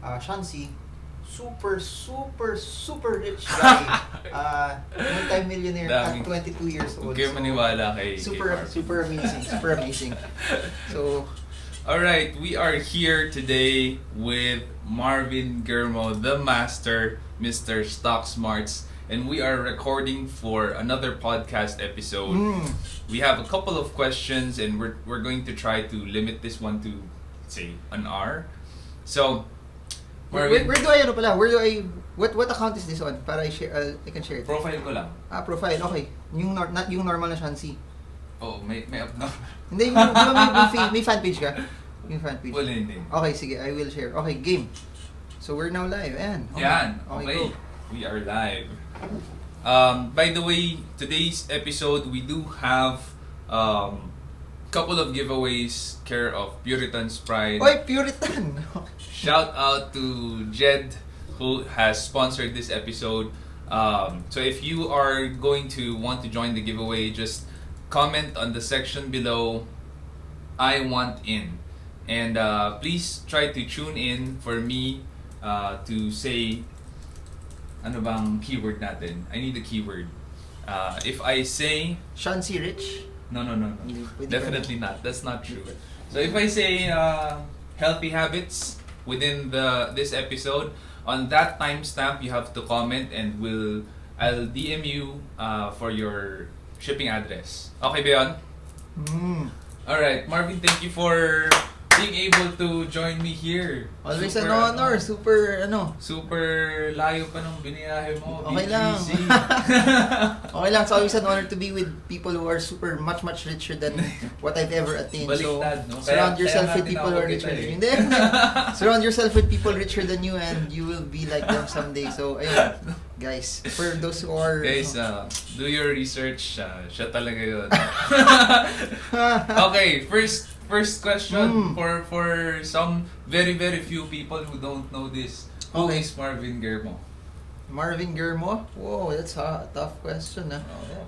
Shansi, super rich guy. Multi-millionaire at 22 years old. Okay, maniwala kay Super amazing. So, alright, we are here today with Marvin Germo, the master, Mr. Stock Smarts, and we are recording for another podcast episode. We have a couple of questions, and we're going to try to limit this one to, say, an hour. So, Marvin, where do I, what account is this on? Para I can share it. profile ko lang. Profile, okay. Not yung normal na Shansi. Oh, may up na. Hindi, may fan page ka? Yung fan page. Wala hindi. Okay, sige, I will share. Okay, game. So we're now live. Ayan. Okay. Go. We are live. By the way, today's episode we do have couple of giveaways care of Puritan's Pride. Oy, Puritan! Shout out to Jed who has sponsored this episode. So if you are going to want to join the giveaway, just comment on the section below, I want in. And please try to tune in for me to say ano bang keyword natin. I need a keyword. If I say Shansi Rich? No. Definitely not. That's not true. So if I say healthy habits within this episode, on that timestamp you have to comment and I'll DM you for your shipping address. Okay ba yun? Alright, Marvin, thank you for being able to join me here. Always an honor. Super layo pa nung biniyahe mo. Okay lang. Okay lang. It's always an honor to be with people who are much richer than what I've ever attained. Baliktad, no? Surround yourself with people who are richer than you. Surround yourself with people richer than you and you will be like them someday. So, ayun. Guys, for those who are... Guys, do your research. Siya talaga yun. Okay, first question for some very few people who don't know this. Who is Marvin Germo? Marvin Germo? Whoa, that's a tough question.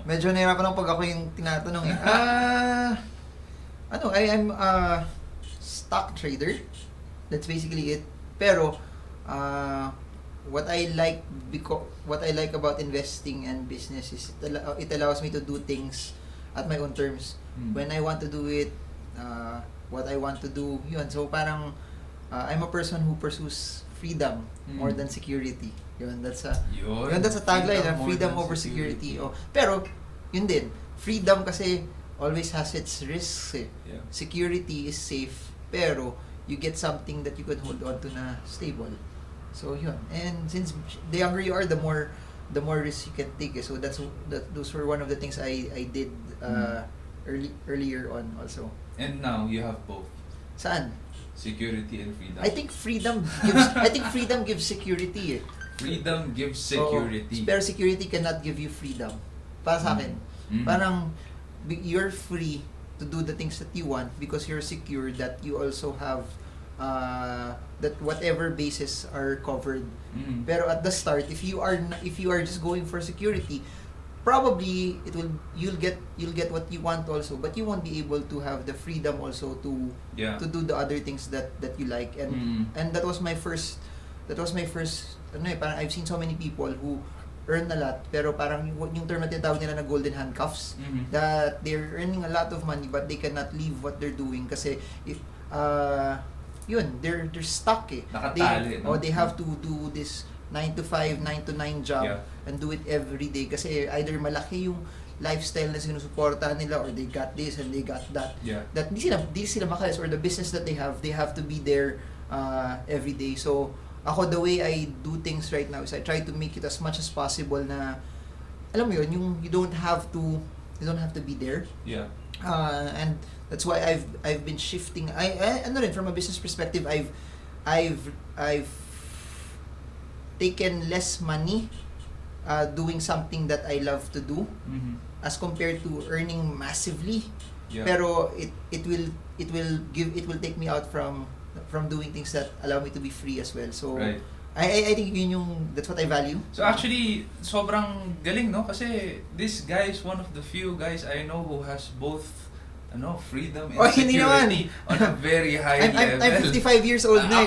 Medyo nahirapan ako pag ako yung tinatanong eh. I am a stock trader. That's basically it. Pero what I like about investing and business is it allows me to do things at my own terms. When I want to do it, what I want to do, yun. So parang I'm a person who pursues freedom more than security. Yun, that's a tagline, freedom over security. Oh, pero yun din, freedom kasi always has its risks eh. Yeah. Security is safe, pero you get something that you can hold on to na stable. So yun. And since the younger you are, the more risks you can take eh. So those were one of the things I did earlier on also. And now you have both. Saan? Security and freedom. I think freedom gives security eh. Freedom gives security. Pero security cannot give you freedom. Para sa akin. Parang you're free to do the things that you want because you're secure that you also have that whatever bases are covered. Pero at the start, if you are just going for security, probably you'll get what you want also, but you won't be able to have the freedom also to do the other things that you like. And that was my first parang I've seen so many people who earn a lot pero parang yung term na tinatawag nila na golden handcuffs, that they're earning a lot of money but they cannot leave what they're doing kasi they're stuck eh. Nakatali, they have to do this 9 to 5, 9 to 9 job and do it every day kasi either malaki yung lifestyle na sinusuportahan nila or they got this and they got that. That di sila makalis, or the business that they have to be there every day. So ako, the way I do things right now is I try to make it as much as possible na alam mo yun, you don't have to be there. And that's why I've been shifting. From a business perspective, I've taken less money doing something that I love to do as compared to earning massively. Pero it will take me out from doing things that allow me to be free as well. So I think that's what I value. So actually, sobrang galing, no? Kasi this guy is one of the few guys I know who has both freedom and Oh, hindi security naman. on a very high level. I'm 55 years old na.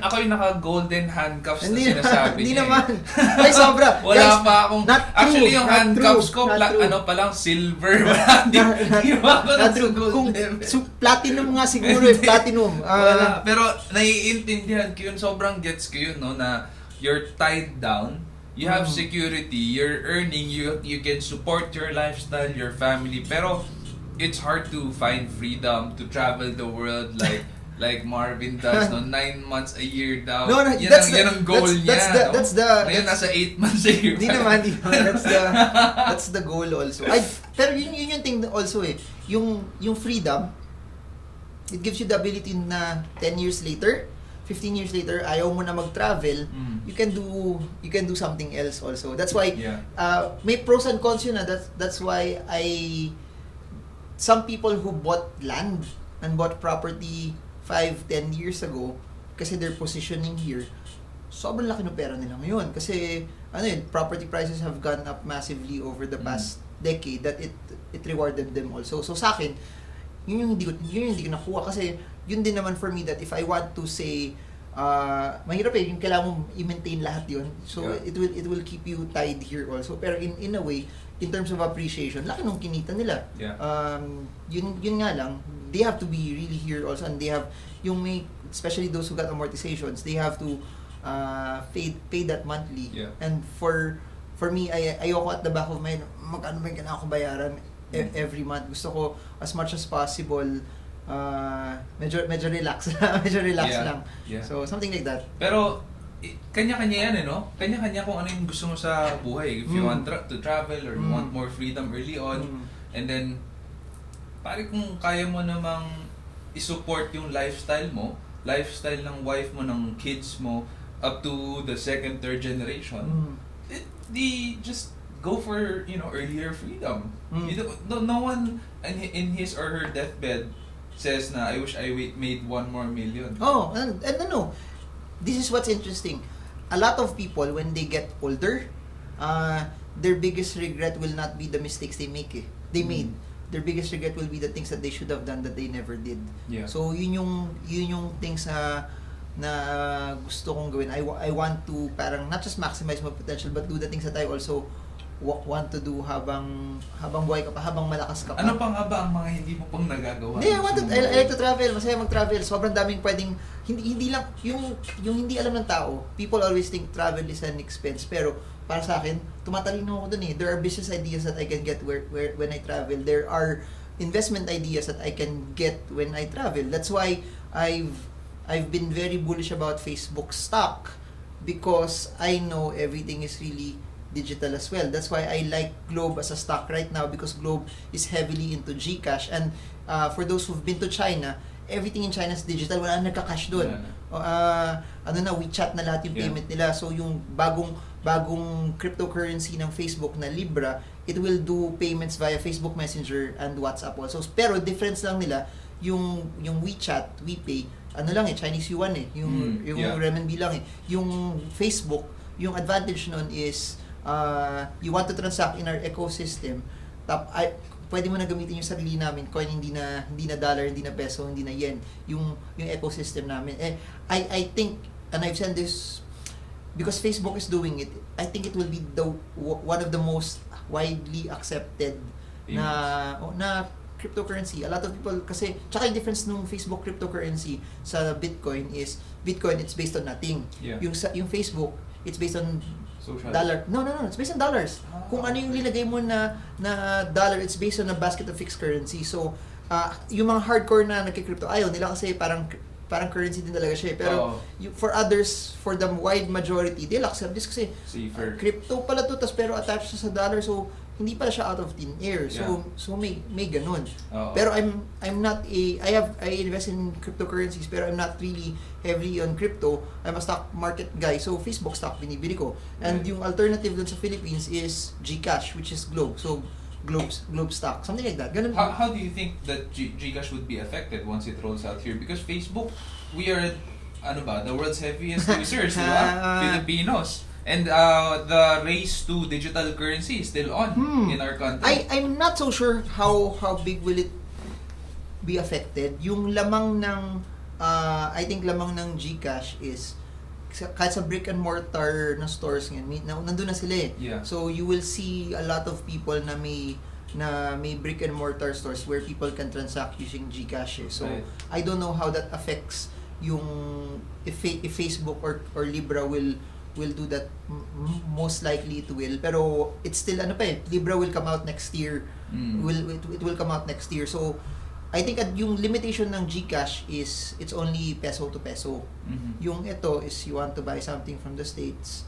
Ako yung naka-golden handcuffs na Hindi sinasabi hindi niya. naman. Ay, sobra. Wala Guys, pa akong... not true, Actually, yung not handcuffs true, ko, not true. pa lang, silver. Hindi ba ako Not true. gold Kung level? platinum nga siguro platinum. Wala. Pero naiintindihan ko yun. Sobrang gets ko yun, no? Na you're tied down. You have security. You're earning. You can support your lifestyle, your family. Pero it's hard to find freedom to travel the world like Marvin does, no? 9 months a year daw. No, Yan that's ang goal niya. That's the Ngayon, nasa 8 months a year. Di naman. That's the goal also. Pero yun yung thing also eh. Yung freedom, it gives you the ability na 10 years later, 15 years later, ayaw mo na mag-travel, you can do something else also. That's why may pros and cons yun. That's why some people who bought land and bought property 5-10 years ago kasi they're positioning here, sobrang laki ng pera nila ngayon kasi property prices have gone up massively over the past decade that it rewarded them also. So sa akin, yun yung hindi ko nakuha kasi yun din naman for me that if I want to say mahirap yung kailangan mong i-maintain lahat yun. So it will keep you tied here also. Pero in a way, in terms of appreciation, laki nung kinita nila. Yun nga lang, they have to be really here also, and they have especially those who got amortizations, they have to pay that monthly. And for me, ayoko at the back of my magkano ba yung kailangan ko bayaran every month. Gusto ko as much as possible medyo relax lang. So something like that. Pero kanya-kanya yan no? Kanya-kanya kung ano yung gusto mo sa buhay. If you want to travel or you want more freedom early on, and then pare kung kaya mo namang i-support yung lifestyle mo, lifestyle ng wife mo, ng kids mo, up to the second, third generation, just go for, earlier freedom. No one in his or her deathbed says na, I wish I made 1 more million. Oh, and no. This is what's interesting. A lot of people, when they get older, their biggest regret will not be the mistakes they made. Their biggest regret will be the things that they should have done that they never did. So yun yung things na gusto kong gawin. I want to parang not just maximize my potential but do the things that I also want to do habang buhay ka pa, habang malakas ka pa. Ano pa nga ba ang mga hindi mo pang nagagawa? I like to travel. Masaya mag-travel. Sobrang daming pwedeng hindi lang yung hindi alam ng tao. People always think travel is an expense, pero para sa akin, tumatalino ako dun eh. There are business ideas that I can get when I travel. There are investment ideas that I can get when I travel. That's why I've been very bullish about Facebook stock, because I know everything is really digital as well. That's why I like Globe as a stock right now, because Globe is heavily into GCash, and for those who've been to China, everything in China is digital. Wala nagka-cash doon. WeChat na lahat yung payment nila. So yung bagong cryptocurrency ng Facebook na Libra, it will do payments via Facebook Messenger and WhatsApp also. Pero difference lang nila, yung WeChat, WePay, Chinese yuan yung renminbi lang Yung Facebook, yung advantage nun is you want to transact in our ecosystem, pwede mo na gamitin yung sarili namin coin, hindi na dollar, hindi na peso, hindi na yen, yung ecosystem namin. I think, and I've said this because Facebook is doing it, I think it will be one of the most widely accepted na cryptocurrency. A lot of people kasi, tsaka yung difference nung Facebook cryptocurrency sa Bitcoin is, Bitcoin, it's based on nothing. Yung Facebook, it's based on social dollar. No, it's based on dollars. Kung ano yung nilagay mo na dollar, it's based on a basket of fixed currency. So, yung mga hardcore na nagki-crypto, ayaw nila kasi parang currency din talaga siya. Pero for others, for the wide majority, they'll accept this kasi crypto pala to, pero attached sa dollar, so hindi pala siya out of thin air. So may ganun. Pero I'm not I invest in cryptocurrencies, pero I'm not really heavy on crypto. I'm a stock market guy. So Facebook stock binibili ko. And yung alternative dun sa Philippines is GCash, which is Globe. So Globe stock, something like that. Ganun. How do you think that GCash would be affected once it rolls out here? Because Facebook, we are the world's heaviest users, di ba? Filipinos. And the race to digital currency is still on in our country. I'm not so sure how big will it be affected. Yung lamang ng I think lamang ng GCash is kahit sa brick and mortar na stores ngayon, nandun na sila eh. Yeah. So you will see a lot of people na may brick and mortar stores where people can transact using GCash eh. So Right. I don't know how that affects yung if Facebook or Libra will do that. Most likely it will, pero it's still ano pa eh, Libra will come out next year. It will come out next year. So I think at yung limitation ng GCash is it's only peso to peso. Yung ito is you want to buy something from the States,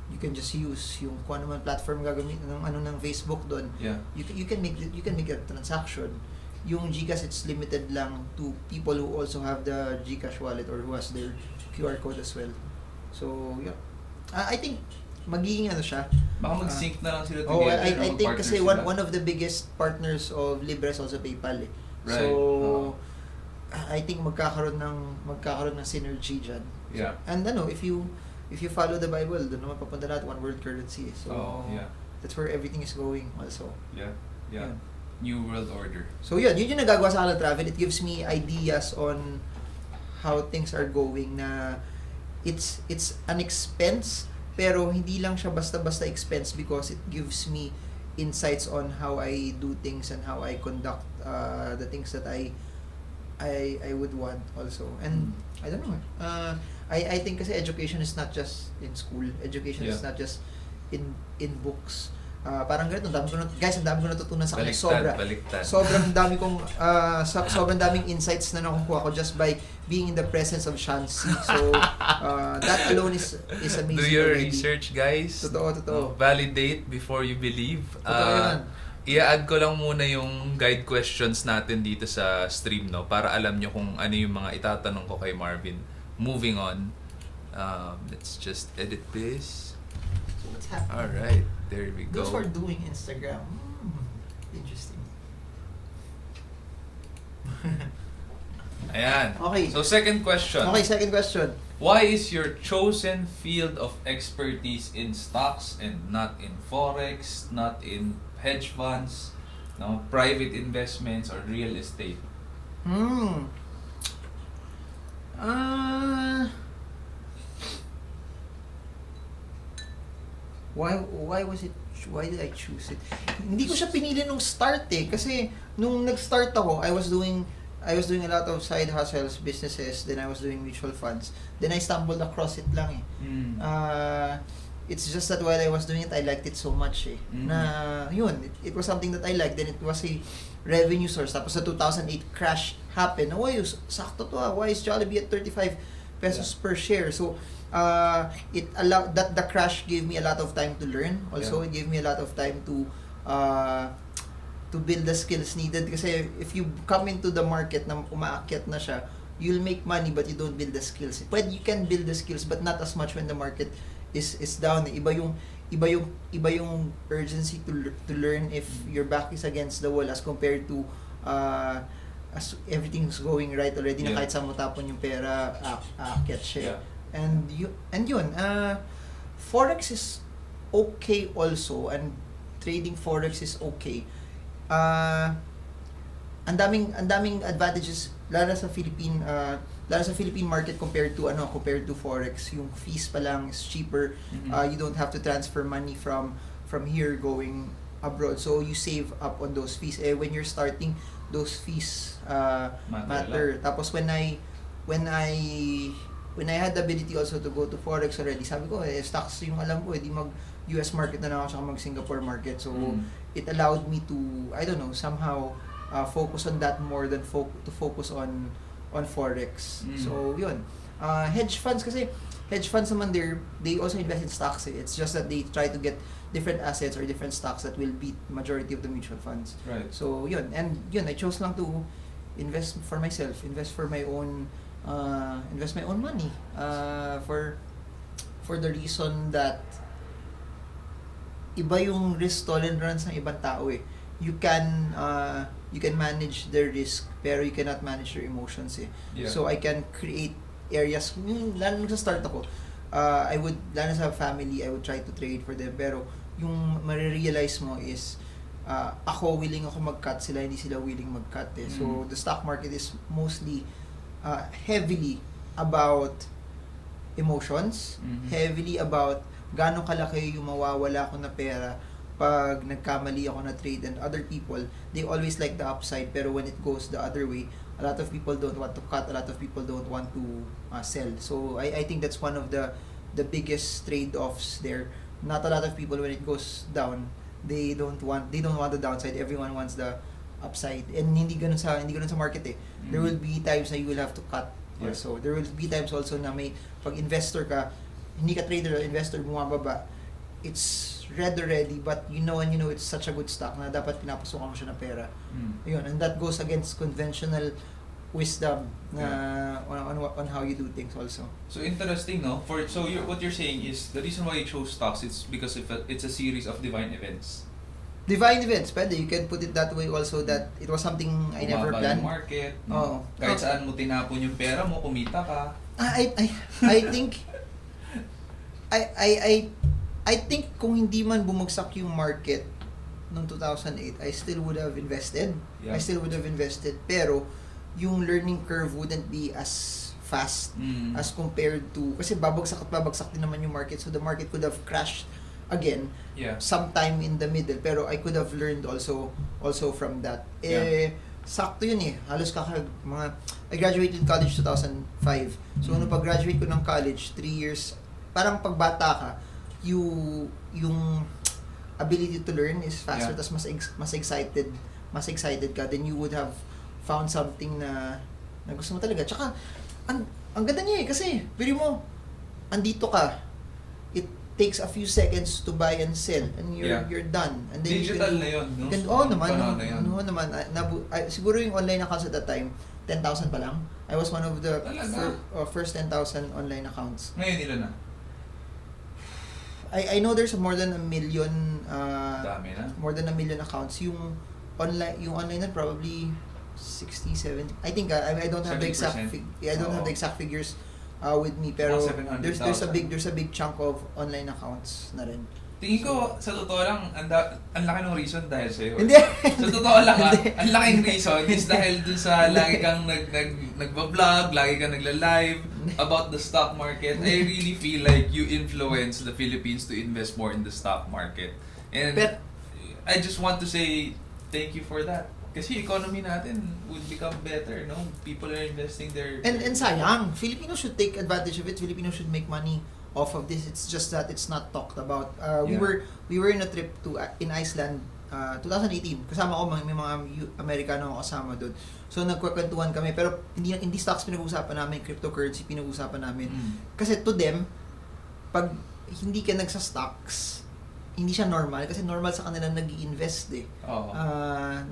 you can just use yung kung ano man platform gagamitin ng Facebook doon. Yeah. You can make a transaction. Yung GCash, it's limited lang to people who also have the GCash wallet or who has their QR code as well. So yeah, I think magiging ano siya. Baka mag-sync na lang sila Oh, together. I think mag-partner kasi sila. one of the biggest partners of Libra is also PayPal eh. Right. So I think magkakaroon ng synergy dyan. Yeah. And ano, if you follow the Bible, doon naman papunta lahat, one world currency. So yeah. that's where everything is going also. Yeah. Yeah. Yun. New world order. So yun yung nagagawa sa akin ng travel. It gives me ideas on how things are going, na it's an expense, pero hindi lang siya basta-basta expense because it gives me insights on how I do things and how I conduct the things that I would want also. And I don't know. I think kasi education is not just in school. Education is not just in books. Parang ganito, ang dami ko natutunan sa kanya. Baliktad. Sobrang dami kong sobrang daming insights na nakukuha ko just by being in the presence of Shansi. So that alone is amazing. Do your already. research, guys. Totoo. Validate before you believe. Totoo yan. I-add ko lang muna yung guide questions natin dito sa stream, no, para alam nyo kung ano yung mga itatanong ko kay Marvin. Moving on. Let's just edit this. So what's happening? Alright, there we go. Those who are doing Instagram. Interesting. Ayan. Okay. So second question. Okay, second question. Why is your chosen field of expertise in stocks and not in Forex, not in hedge funds, no, private investments or real estate? Why did I choose it? Hindi ko siya pinili nung start eh, kasi nung nag-start ako, I was doing a lot of side hustles, businesses, then I was doing mutual funds. Then I stumbled across it lang eh. It's just that while I was doing it, I liked it so much eh. Na yun, it was something that I liked, then it was a revenue source. Tapos sa 2008 crash happened. Why sakto to why is Jollibee at 35 pesos per share? So it allowed that the crash gave me a lot of time to learn. Also, it gave me a lot of time to build the skills needed. Kasi if you come into the market na umaakyat na siya, you'll make money but you don't build the skills. Pwede you can build the skills but not as much when the market is down. Iba yung urgency to learn if your back is against the wall as compared to as everything's going right already na kahit saan mo tapon yung pera aakyat siya. And yun, Forex is okay also, and trading Forex is okay. Ang daming advantages lalo sa Philippine market compared to Forex. Yung fees pa lang is cheaper. You don't have to transfer money from here going abroad, so you save up on those fees. When you're starting, those fees matter. Tapos when I had the ability also to go to Forex already, sabi ko stocks yung alam ko, di mag US market na lang ako saka mag Singapore market. So it allowed me to, I don't know, somehow focus on that more than to focus on Forex. So yun. Hedge funds naman, they also invest in stocks eh. It's just that they try to get different assets or different stocks that will beat majority of the mutual funds. Right. So yun, and yun, I chose lang to invest for myself, invest my own money for the reason that iba yung risk tolerance ng ibang tao eh. You can manage the risk pero you cannot manage your emotions eh. So I can create areas, lalo nung sa start ako, lalo sa family, I would try to trade for them, pero yung marirealize mo is ako willing ako mag-cut, sila hindi sila willing mag-cut eh. So the stock market is mostly heavily about emotions, heavily about gaano kalaki yung mawawala ko na pera pag nagkamali ako na trade, and other people, they always like the upside, pero when it goes the other way, a lot of people don't want to cut, a lot of people don't want to sell. So I think that's one of the biggest trade-offs there. Not a lot of people, when it goes down, they don't want the downside. Everyone wants the upside. And hindi ganun sa market eh. There will be times na you will have to cut. Yeah. So there will be times also na may pag investor ka, hindi ka trader or investor, bumababa, it's red already, but you know it's such a good stock na dapat pinapasukan mo siya ng pera. Ayun, and that goes against conventional wisdom na on how you do things also. So interesting, no? What you're saying is the reason why you chose stocks, it's because it's a series of divine events. Divine events, pwede. You can put it that way also, that it was something I never Bumaba planned. yung market, Oo. kahit saan mo tinapon yung pera mo, kumita ka. I think I think kung hindi man bumagsak yung market noong 2008, I still would have invested. Yeah. I still would have invested, pero yung learning curve wouldn't be as fast as compared to, kasi babagsak din naman yung market, so the market could have crashed again sometime in the middle, pero I could have learned also from that. Sakto yun eh, halos I graduated college 2005, so nung pag-graduate ko ng college, 3 years, parang pagbata ka, yung ability to learn is faster, tas mas excited ka, then you would have found something na gusto mo talaga. Tsaka ang ganda niya eh, kasi pili mo, andito ka, it takes a few seconds to buy and sell, and you're done. And then Digital na yun, no? Siguro yung online accounts at that time, 10,000 pa lang. I was one of the first 10,000 online accounts. Ngayon nila na? I know there's more than 1 million Dami na. more than 1 million accounts. Yung online na probably 60, 70. I think I don't have the exact 70%. I don't have the exact figures with me, pero Mga 700,000. there's a big chunk of online accounts na rin. Tingin ko, sa totoo lang, ang laki ng reason dahil sa'yo. Hindi. Sa totoo lang ang laking reason is dahil dun sa lagi kang nagbablog, lagi kang nagla-live about the stock market. I really feel like you influence the Philippines to invest more in the stock market. And I just want to say thank you for that. Kasi economy natin would become better, no? People are investing their... And sayang, Filipinos should take advantage of it. Filipinos should make money off of this. It's just that it's not talked about. We were in a trip in Iceland 2018. Kasama ko, may mga Amerikano ako kasama doon. So nagkwekwentuhan kami, pero hindi stocks pinag-uusapan namin, cryptocurrency pinag-uusapan namin. Kasi to them, pag hindi ka nagsa-stocks, hindi siya normal, kasi normal sa kanila nag-i-invest eh.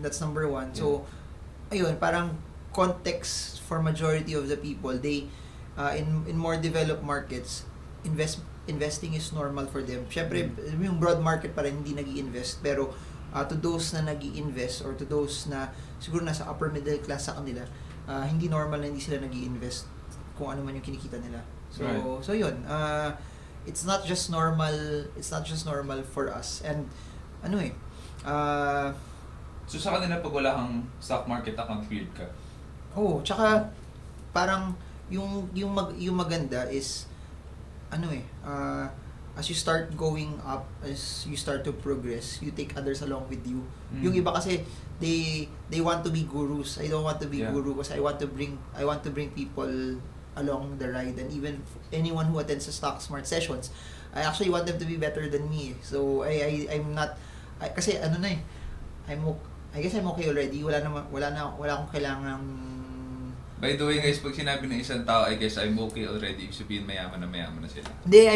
That's number one. So ayun, parang context for majority of the people, they in more developed markets, investing is normal for them. Syempre, yung broad market pa rin hindi nag-i-invest, pero to those na nag-i-invest, or to those na siguro nasa upper middle class sa kanila, hindi normal na hindi sila nag-i-invest kung ano man yung kinikita nila. So so yun, it's not just normal for us. And so sa kanila, pag wala kang stock market account, weird ka? Tsaka parang yung maganda is as you start going up, as you start to progress, you take others along with you. Yung iba kasi they want to be gurus. I don't want to be guru, kasi I want to bring people along the ride, and even anyone who attends the Stock Smart sessions, I actually want them to be better than me. So I'm not kasi I guess I'm okay already. Wala akong kailangang. By the way guys, pag sinabi ng isang tao, I guess I'm okay already, ibig sabihin mayaman na sila. Hindi,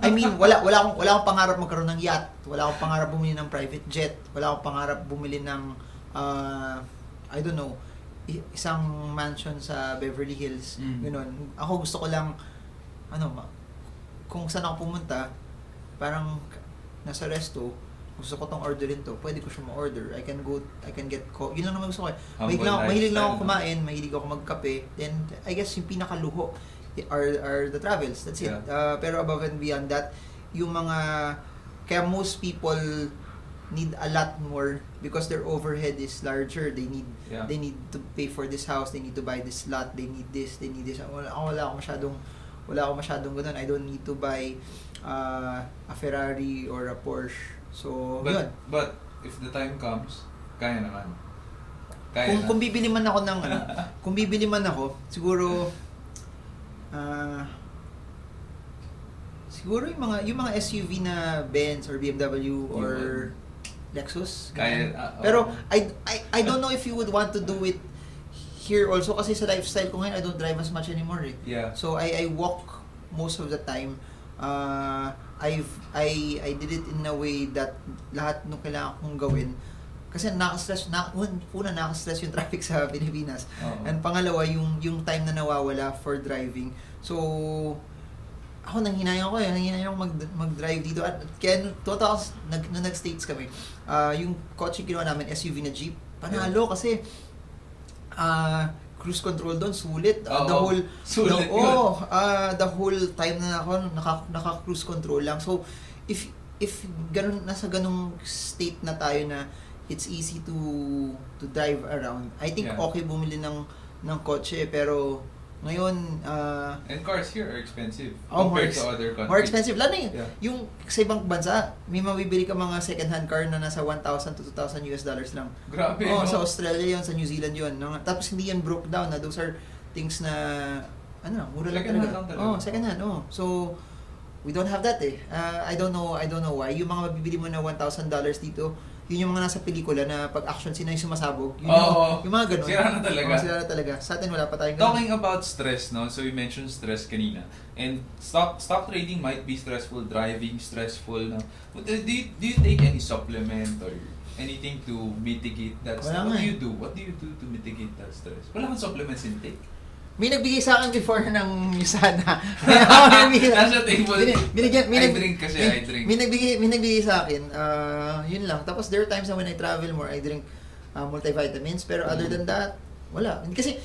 I mean wala akong pangarap magkaroon ng yacht, wala akong pangarap bumili ng private jet, wala akong pangarap bumili ng I don't know, isang mansion sa Beverly Hills, gano'n. Ako gusto ko lang kung saan ako pumunta, parang nasa resto, gusto ko tong orderin to, pwede ko siya ma-order. I can get yun lang naman gusto ko. Mahilig lang ako kumain, mahilig ako magkape. Then I guess yung pinakaluho are the travels. That's it. Pero above and beyond that, yung mga, kaya most people need a lot more because their overhead is larger. They need Yeah. they need to pay for this house, they need to buy this lot, they need this, they need this. Wala ako masyadong ganun. I don't need to buy a Ferrari or a Porsche. So, yun. But if the time comes, kaya naman. Kung bibili man ako ng kung bibili man ako, siguro siguro yung mga SUV na Benz or BMW or Lexus. Kaya, Pero I don't know if you would want to do it here also kasi sa lifestyle ko ngayon I don't drive as much anymore eh. Yeah. So I walk most of the time. I did it in a way that lahat ng kailangan kong gawin kasi naka-stress yung traffic sa Pilipinas. And pangalawa yung time na nawawala for driving. So ako nanghinayang mag-drive dito at kaya nung nag-States kami, yung kotse ginawa namin SUV na Jeep, panalo kasi cruise control doon sulit. The whole time na ako naka-cruise control lang. So if nasa ganung state na tayo na it's easy to drive around, I think okay bumili ng kotse pero ngayon and cars here are expensive compared to other countries. More expensive. Lalo yung sa ibang bansa, may mabibili ka mga second-hand car na nasa $1,000 to $2,000 lang. Grabe, no? no? Sa Australia yun, sa New Zealand yun. Tapos hindi yan broke down na those are things na mura lang talaga. Second-hand. So, we don't have that eh. I don't know why. Yung mga mabibili mo na $1,000 dito, yun yung mga nasa pelikula na pag action scene na yung sumasabog. Yung mga ganun. Sira na talaga. Sa atin wala pa tayong Talking about stress, no? So you mentioned stress kanina. And stock trading might be stressful, driving stressful, no? But do you take any supplement or anything to mitigate that stress? What do you do to mitigate that stress? Wala kang supplements intake? May nagbigay sa akin before ng Yusana. Nasa table. I drink. May nagbigay sa akin. Yun lang. Tapos there are times na when I travel more, I drink multivitamins. Pero other than that, wala. Kasi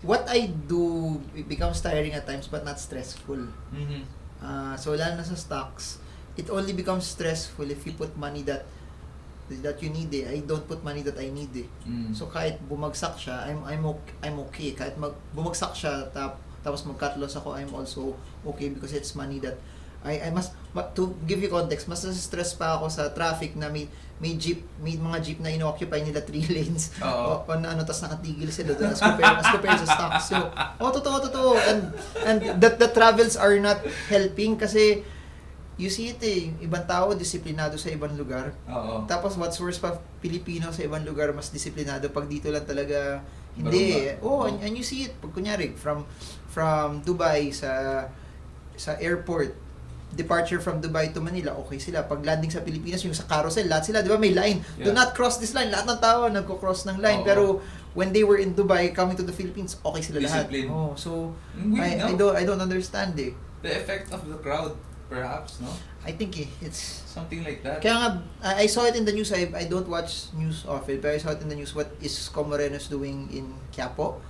what I do becomes tiring at times but not stressful. So lalo na sa stocks, it only becomes stressful if you put money that you need eh. I don't put money that I need eh. So kahit bumagsak siya, I'm okay. Kahit bumagsak siya tapos mag-cut loss ako, I'm also okay because it's money that I must, to give you context, mas stress pa ako sa traffic na may mga jeep na ino-occupy nila 3 lanes. Tas nakatigil sila doon as compared sa stocks. So, totoo. And the travels are not helping kasi you see it eh, ibang tao disiplinado sa ibang lugar. Tapos what's worse pa, Pilipino sa ibang lugar mas disiplinado, pag dito lang talaga hindi. And you see it pag kunyari from Dubai sa airport, departure from Dubai to Manila, okay sila. Pag landing sa Pilipinas, yung sa carousel, lahat sila, di ba may line. Do not cross this line. Lahat ng tao nagko-cross ng line. Pero when they were in Dubai coming to the Philippines, okay sila lahat. So I don't understand eh. The effect of the crowd, perhaps, no? I think it's something like that. Kaya nga, I saw it in the news. I don't watch news often, but I saw it in the news. What is Comorenos doing in Quiapo?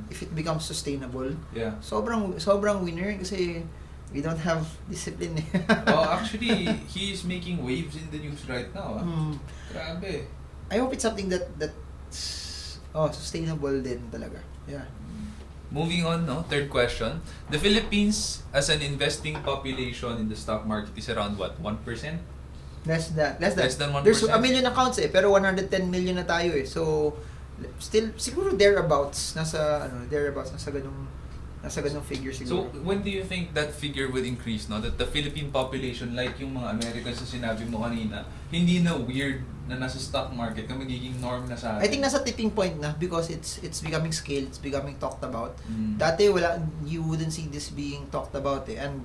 If it becomes sustainable, sobrang winner kasi we don't have discipline. Actually, he's making waves in the news right now. Grabe. I hope it's something that's sustainable din talaga. Yeah. Moving on, no? Third question. The Philippines, as an investing population in the stock market, is around what? 1%? Less than 1%. There's a million accounts eh, pero 110 million na tayo eh. So, still, siguro thereabouts. Nasa ganung figure siguro. So, when do you think that figure will increase, no? That the Philippine population, like yung mga Americans na sinabi mo kanina, hindi na weird na nasa stock market na magiging norm na sa atin? I think nasa tipping point na because it's becoming scaled, it's becoming talked about. Dati you wouldn't see this being talked about eh. And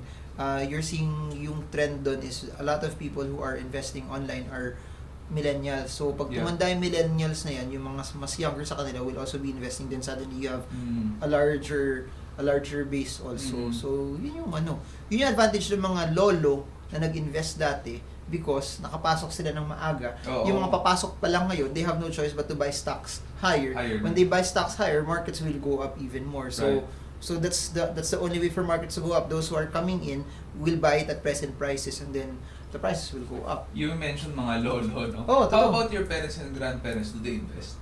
you're seeing yung trend doon is a lot of people who are investing online are millennials. So pag tumanda yung millennials na yan, yung mga mas younger sa kanila will also be investing, then suddenly you have a larger base also. So yun yung advantage ng mga lolo na nag-invest dati because nakapasok sila ng maaga. Yung mga papasok pa lang ngayon, they have no choice but to buy stocks higher. When they buy stocks higher, markets will go up even more. So So that's the only way for markets to go up. Those who are coming in will buy it at present prices, and then the prices will go up. You mentioned mga lolo, no? Oh, How totoo. about your parents and grandparents? Do they invest?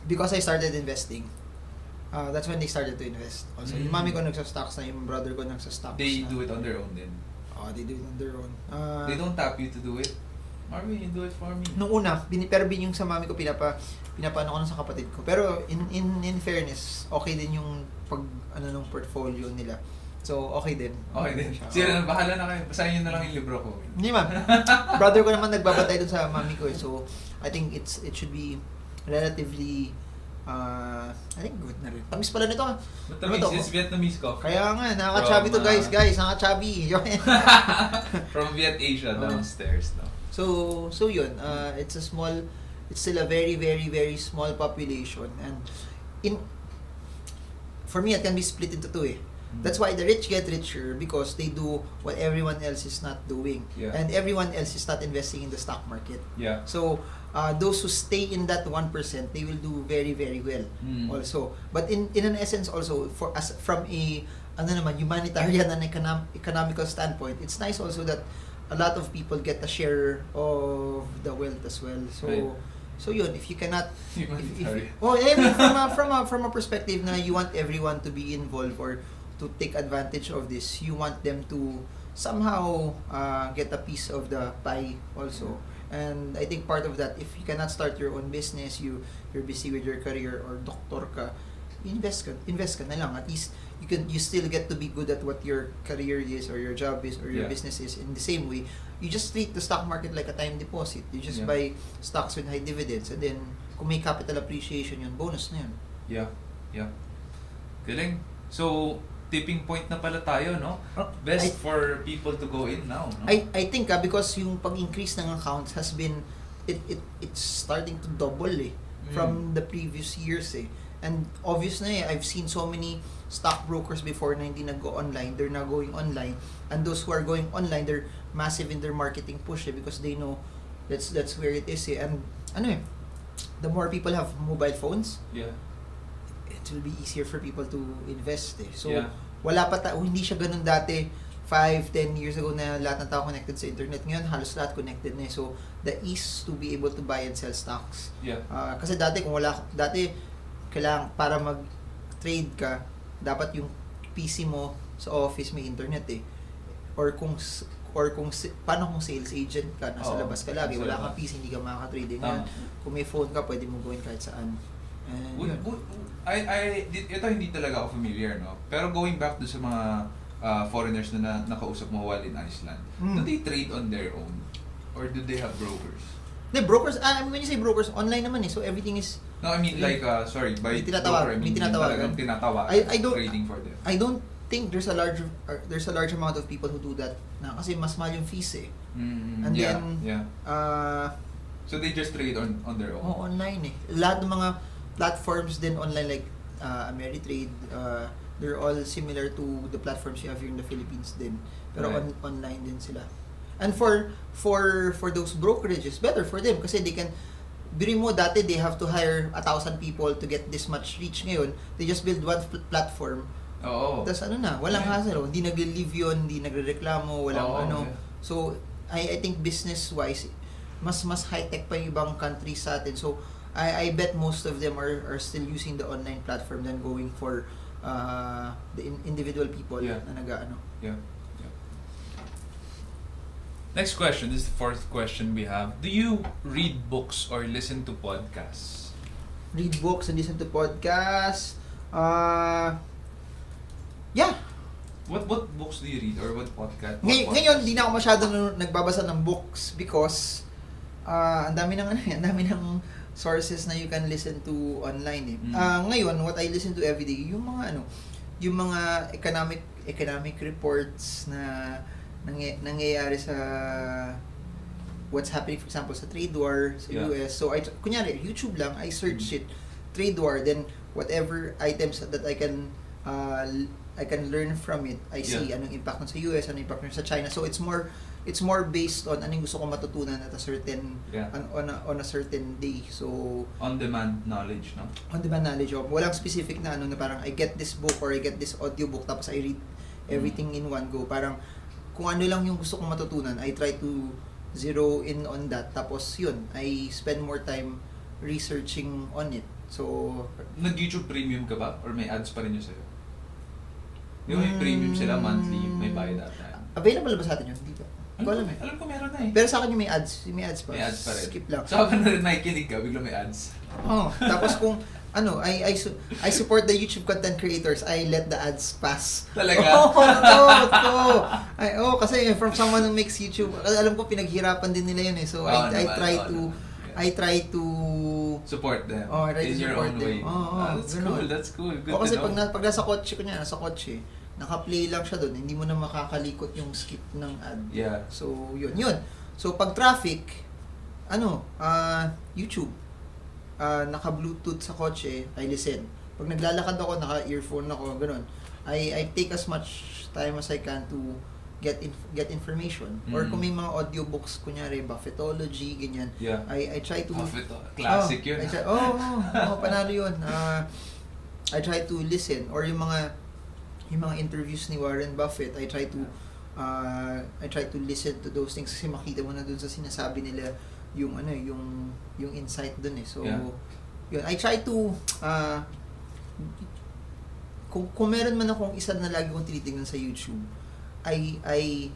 Because I started investing, that's when they started to invest. Also, yung mami ko nagsa-stocks na, yung brother ko nagsa-stocks They na. do it on their own then? Oh, they do it on their own. They don't tap you to do it? Marvin, you do it for me. Nung una, pero yung sa mami ko pinapaano ko na sa kapatid ko. Pero in fairness, okay din yung ng portfolio nila. So okay din. Okay din. Siya. Sige na, bahala na kayo. Basahin nyo na lang yung libro ko. Hindi man. Brother ko naman nagbabantay dun sa mami ko eh. So I think it should be relatively I think good na rin. Tamis pala nito. It's Vietnamese coffee. Kaya nga, nakaka-chubby to guys, nakaka-chubby. From Viet Asia downstairs, no? So yun, it's still a very, very, very small population, and for me, it can be split into two eh. That's why the rich get richer, because they do what everyone else is not doing. Yeah. And everyone else is not investing in the stock market. Yeah. So, those who stay in that 1%, they will do very, very well also. But in an essence also, from a humanitarian and economical standpoint, it's nice also that a lot of people get a share of the wealth as well. So, right. So yun, if you cannot, Humanitarian. I mean, from a perspective na you want everyone to be involved or to take advantage of this, you want them to somehow get a piece of the pie also. And I think part of that, if you cannot start your own business, you're busy with your career, or doktor ka, invest ka na lang. At least you still get to be good at what your career is, or your job is, or your business is. In the same way, you just treat the stock market like a time deposit. You just buy stocks with high dividends, and then kung may capital appreciation yun, bonus na yun. Yeah. Galing. So, tipping point na pala tayo, no? Best for people to go in now, no? I think because yung pag-increase ng accounts has been it's starting to double from the previous years eh. And obvious na I've seen so many stockbrokers before na hindi nag-go online, they're now going online, and those who are going online, they're massive in their marketing push because they know that's where it is eh. And the more people have mobile phones, it will be easier for people to invest eh. So wala pa hindi siya ganun dati 5-10 years ago na lahat ng tao connected sa internet. Ngayon halos lahat connected na eh. So the ease to be able to buy and sell stocks. Kasi dati kailangan para mag-trade ka, dapat yung PC mo sa office may internet eh. Or kung paano kung sales agent ka, nasa labas ka lagi, wala kang PC, hindi ka makaka-trade. Ngayon, kung may phone ka, pwede mo gawin kahit saan. Ito hindi talaga ako familiar, no? Pero going back to sa mga foreigners na nakausap mo while in Iceland, do they trade on their own? Or do they have brokers? The brokers, when you say brokers, online naman eh. So everything is... No, I mean like, sorry, by tinatawag, broker, I mean tinatawag. I don't trading for them. I don't think there's a large amount of people who do that na kasi mas mahal yung fees eh. And then so they just trade on their own. Online eh. Lahat ng mga platforms din online like Ameritrade, they're all similar to the platforms you have here in the Philippines din. Pero online din sila. And for those brokerages, better for them kasi they can biri mo dati they have to hire 1,000 people to get this much reach. Ngayon, they just build one platform. Tapos walang hassle. Hindi nag-leave yun, hindi nagrereklamo, walang So, I think business-wise, mas high-tech pa yung ibang countries sa atin. So, I bet most of them are still using the online platform than going for the individual people na nag-ano. Next question, this is the fourth question we have. Do you read books or listen to podcasts? Read books and listen to podcasts? Yeah. What books do you read or what podcast? Ngayon, di na ako masyado nagbabasa ng books because ang dami ng sources na you can listen to online eh. Ngayon, what I listen to every day, yung mga economic reports na nangyayari sa what's happening, for example, sa trade war sa US. So, kunyari, YouTube lang, I search it, trade war, then whatever items that I can learn from it, I see anong impact nun sa US, anong impact nun sa China. So, it's more it's more based on anong gusto ko matutunan at a certain Yeah. on a certain day. So On-demand knowledge, no? on-demand knowledge of walang specific na na parang I get this book or I get this audiobook tapos I read everything in one go. Parang kung ano lang yung gusto kong matutunan, I try to zero in on that. Tapos yun, I spend more time researching on it. So Nag-YouTube Premium ka ba? Or may ads pa rin yun sa'yo? Di ba may premium sila monthly, may bayad ata. available ba sa atin yun? Hindi ba? Hindi ko alam eh. Alam ko meron na eh. Pero sa akin yung may ads pa. May ads pa rin. Skip lang. So habang nakikinig ka, bigla may ads. Oh, tapos kung I support the YouTube content creators. I let the ads pass. Talaga? Kasi from someone who makes YouTube, alam ko pinaghirapan din nila yun eh. So I try to support them in your own way. That's ganun. cool. That's cool. Good Kasi to know. pag nasa kotse, naka-play lang siya doon, hindi mo na makakalikot yung skip ng ad. Yeah. So, yun. So, pag traffic, YouTube. Naka-Bluetooth sa kotse, I listen. Pag naglalakad ako, naka-earphone ako, ganun. I take as much time as I can to get information. Or kung may mga audiobooks, kunyari, Buffettology, ganyan. Yeah. I try to... Buffett, classic yun. Panalo yun. I try to listen. Or yung mga interviews ni Warren Buffett, I try to listen to those things kasi makita mo na dun sa sinasabi nila yung insight dun eh. So yun, I try to kung meron man akong isa na lagi kong tinitingnan sa YouTube, I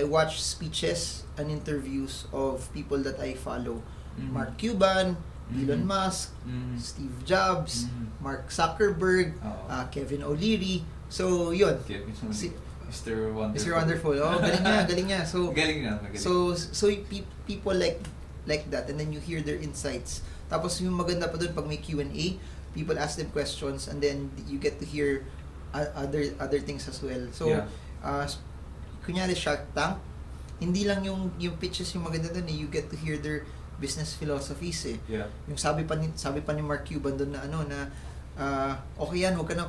watch speeches and interviews of people that I follow. Mark Cuban, Elon Musk, Steve Jobs, Mark Zuckerberg, Kevin O'Leary. So, yun. Mr. Wonderful. Mr. Wonderful. Oh, galing niya. So, magaling. So people like that, and then you hear their insights. Tapos yung maganda pa doon pag may Q&A, people ask them questions, and then you get to hear other things as well. So, kunyari Shark Tank, hindi lang yung pitches yung maganda doon eh. You get to hear their business philosophies eh. Yeah. Yung sabi pa ni Mark Cuban doon na okay yan, wag ka na,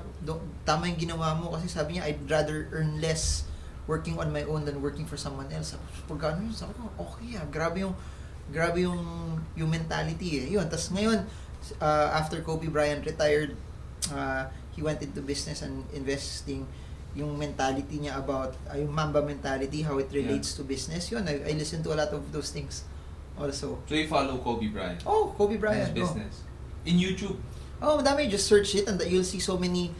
tama yung ginawa mo kasi sabi niya, I'd rather earn less working on my own than working for someone else. Pag ano yun, sabi ko, okay yan, grabe yung mentality eh. Yun, tas ngayon, after Kobe Bryant retired, he went into business and investing. Yung mentality niya about, yung Mamba mentality, how it relates to business, yun, I listen to a lot of those things also. So you follow Kobe Bryant? Oh, Kobe Bryant. His business. In YouTube? Oh, madami. Just search it and you'll see so many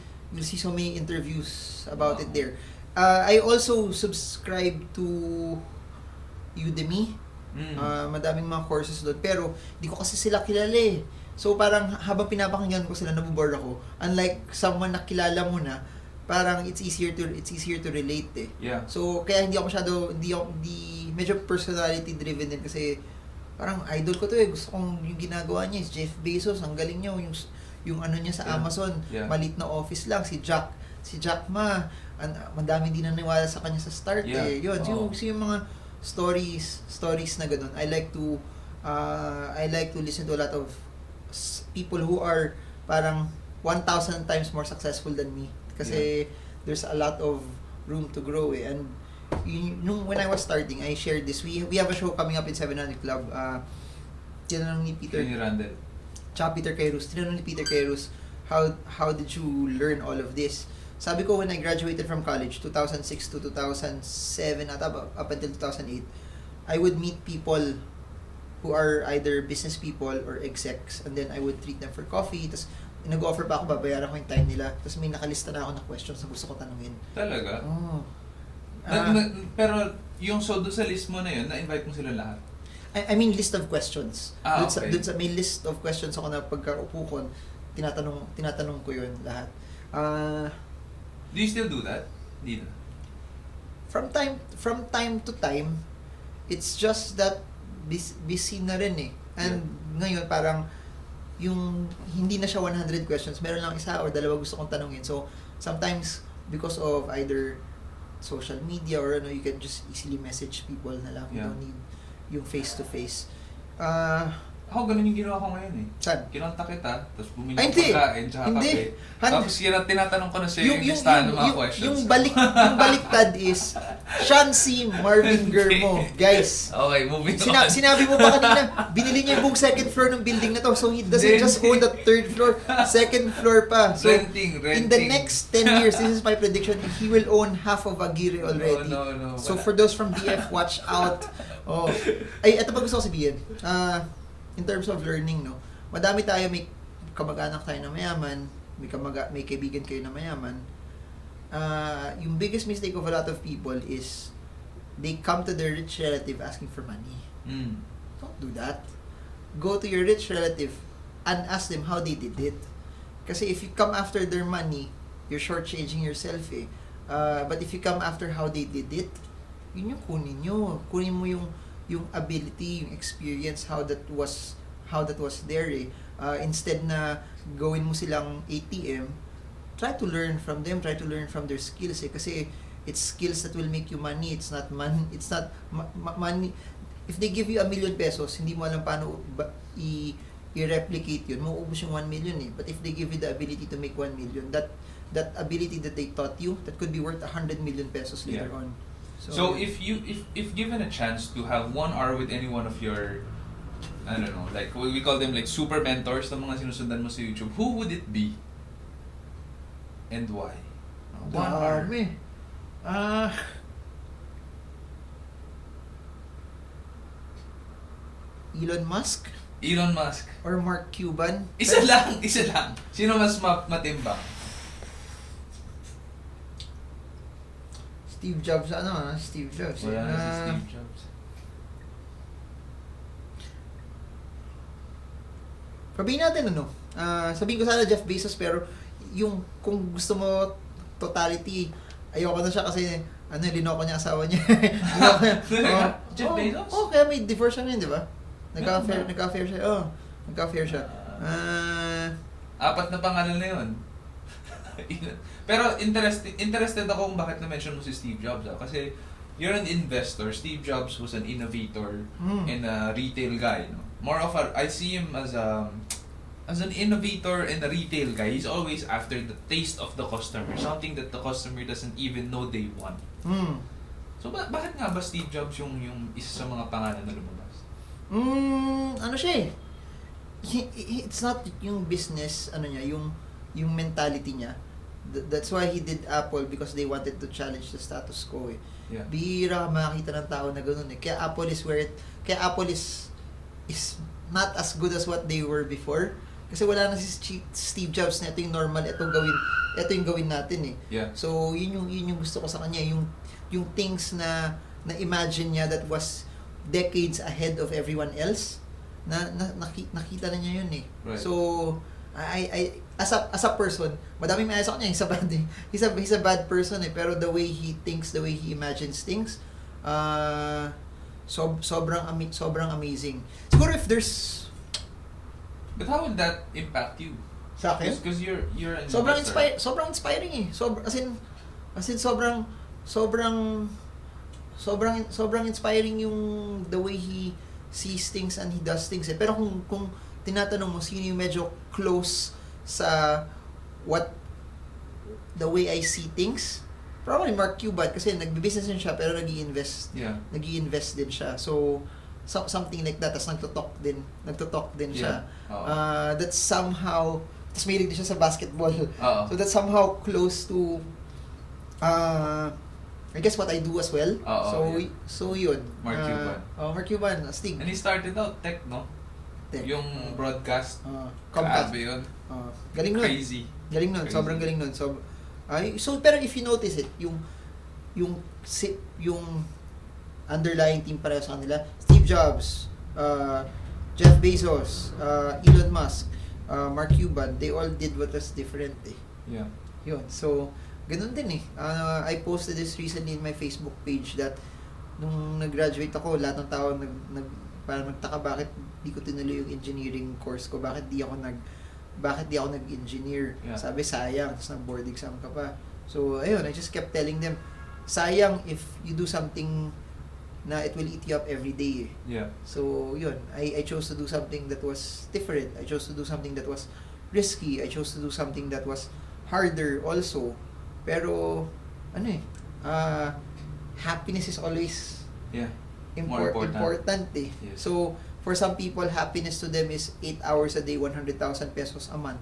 interviews about it there. I also subscribe to Udemy. Madaming mga courses doon. Pero, di ko kasi sila kilala eh. So, parang habang pinapakinggan ko sila, nabobore ako. Unlike someone na kilala mo na, parang it's easier to relate eh. Yeah. So, kaya hindi medyo personality driven din kasi parang idol ko to eh. Gusto kong yung ginagawa niya is Jeff Bezos. Ang galing niya. Yung ano niya sa Amazon, maliit na office lang. Si Jack Ma, madami din naniwala sa kanya sa start eh. Yun, yung mga stories na ganun. I like to listen to a lot of people who are parang 1,000 times more successful than me. Kasi there's a lot of room to grow eh. And when I was starting, I shared this. We have a show coming up in 700 Club. Tinanong ni Peter. Tsaka Peter Kairos. Tinanong ni Peter Kairos, how did you learn all of this? Sabi ko, when I graduated from college, 2006 to 2007, up until 2008, I would meet people who are either business people or execs, and then I would treat them for coffee, tapos nag-offer pa ako, babayaran ko yung time nila, tapos may nakalista na ako na questions na gusto ko tanungin. Talaga? Oo. Pero yung doon sa list mo na yun, na-invite mo sila lahat? I mean list of questions. Okay. Doon sa may list of questions ako na pagkaupo ko, tinatanong ko yun lahat. Do you still do that? Hindi na. From time to time, it's just that busy na rin eh. And ngayon parang yung hindi na siya 100 questions, meron lang isa or dalawa gusto kong tanungin. So sometimes because of either social media or you can just easily message people na lang. You don't need yung face to face. Ako, ganun yung ginawa ko ngayon eh. Saan? Kinontak kita, tapos bumili Ay, ng hindi. pagkain, tsaka Hindi. kape. Tapos tinatanong ko na siya yung listahan ng mga questions. Yung baliktad is, Sean C. Marvin Germo. Guys, Okay, moving on. sinabi mo pa kanina, binili niya yung buong second floor ng building na to. So he doesn't just own the third floor, second floor pa. So renting. in the next 10 years, this is my prediction, he will own half of Aguirre already. No. So for those from DF, watch out. Oh. Ay, ito pa gusto ko sabihin. In terms of learning, no, madami tayo, may kamag-anak tayo na mayaman, may kaibigan kayo na mayaman. Yung biggest mistake of a lot of people is they come to their rich relative asking for money. Don't do that. Go to your rich relative and ask them how they did it. Kasi if you come after their money, you're shortchanging yourself eh. But if you come after how they did it, yun yung kunin nyo. Kunin mo yung ability, yung experience, how that was there eh. Instead na gawin mo silang ATM, try to learn from them, try to learn from their skills eh. Kasi it's skills that will make you money, it's not money. If they give you 1 million pesos, hindi mo alam paano i-replicate yun, mauubos yung 1 million eh. But if they give you the ability to make 1 million, that ability that they taught you, that could be worth 100 million pesos later on. So if given a chance to have 1 hour with any one of your, I don't know, like we call them like super mentors, ng mga sinusundan mo sa YouTube, who would it be? And why? 1 hour. Elon Musk? Elon Musk. Or Mark Cuban? Isa lang. Sino mas matimbang? Steve Jobs, Steve Jobs. Wala na si Steve Jobs. Sabihin natin sabihin ko sana Jeff Bezos, pero yung kung gusto mo totality, ayoko na siya kasi linoko niya asawa niya. Jeff Bezos? Kaya may divorce siya ngayon, di ba? Nagka-affair siya. Nagka-affair siya. 4 na pangalan na yun. Pero interested ako kung bakit na-mention mo si Steve Jobs. Kasi you're an investor. Steve Jobs was an innovator and a retail guy. No? More of I see him as an innovator and a retail guy. He's always after the taste of the customer. Something that the customer doesn't even know they want. So bakit nga ba Steve Jobs yung isa sa mga pangalan na lumabas? Ano siya eh. It's not yung business, yung mentality niya. That's why he did Apple, because they wanted to challenge the status quo eh. Yeah. Bihira ka makakita ng tao na ganoon eh. Kaya Apple is not as good as what they were before. Kasi wala na si Steve Jobs na ito yung normal, ito yung gawin natin eh. Yeah. So yun yung gusto ko sa kanya, yung things na imagine niya that was decades ahead of everyone else, nakita na niya yun eh. Right. So I as a person, madaming may sa kanya, he's a bad person eh, pero the way he thinks, the way he imagines things, sobrang amazing. Siguro if there's, but how would that impact you? sa akin, Because you're an sobrang investor. sobrang inspiring eh. As in sobrang inspiring yung the way he sees things and he does things eh. Pero kung tinatanong mo sino yung medyo close sa the way I see things, probably Mark Cuban, kasi nagbi-business din siya pero nag-i-invest din siya. So something like that. Tas nagto-talk din siya. That's somehow, tas mahilig din siya sa basketball. So that's somehow close to I guess what I do as well. So yun. Mark Cuban. Mark Cuban, astig. And he started out tech, no? Tech. Yung broadcast. Comcast. Grabe yun. Galing nun. Crazy. Galing nun. Crazy. Sobrang galing nun. So pero if you notice it, yung underlying team pareho sa kanila, Steve Jobs, Jeff Bezos, Elon Musk, Mark Cuban, they all did what was different eh. Yeah. Yun. So, ganun din eh. I posted this recently in my Facebook page that nung nag-graduate ako, lahat ng tao parang nagtaka bakit di ko tinuloy yung engineering course ko, bakit di ako nag-engineer. Yeah. Sabi, sayang, tapos nag-board exam ka pa. So, ayun, I just kept telling them, sayang if you do something na it will eat you up every day. Yeah. So, yun. I chose to do something that was different. I chose to do something that was risky. I chose to do something that was harder also. Pero, happiness is always More important. important eh. Yes. So, for some people, happiness to them is 8 hours a day, 100,000 pesos a month.